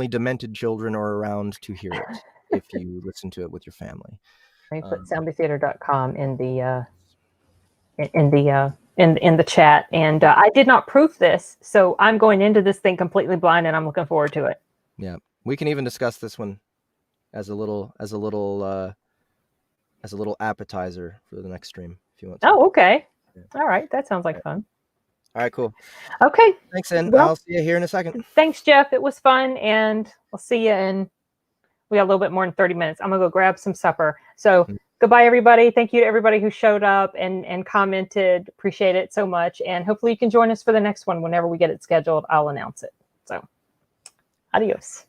demented children are around to hear it if you listen to it with your family. Let me put soundbooththeater.com in the chat. And I did not proof this, so I'm going into this thing completely blind, and I'm looking forward to it. Yeah, we can even discuss this one as a little appetizer for the next stream if you want to. Oh, okay. Yeah. All right, that sounds like fun. All right, cool. Okay. Thanks, and I'll see you here in a second. Thanks, Jeff. It was fun, and we'll see you in. We got a little bit more than 30 minutes. I'm gonna go grab some supper. So goodbye, everybody. Thank you to everybody who showed up and commented. Appreciate it so much. And hopefully you can join us for the next one whenever we get it scheduled. I'll announce it. So adios.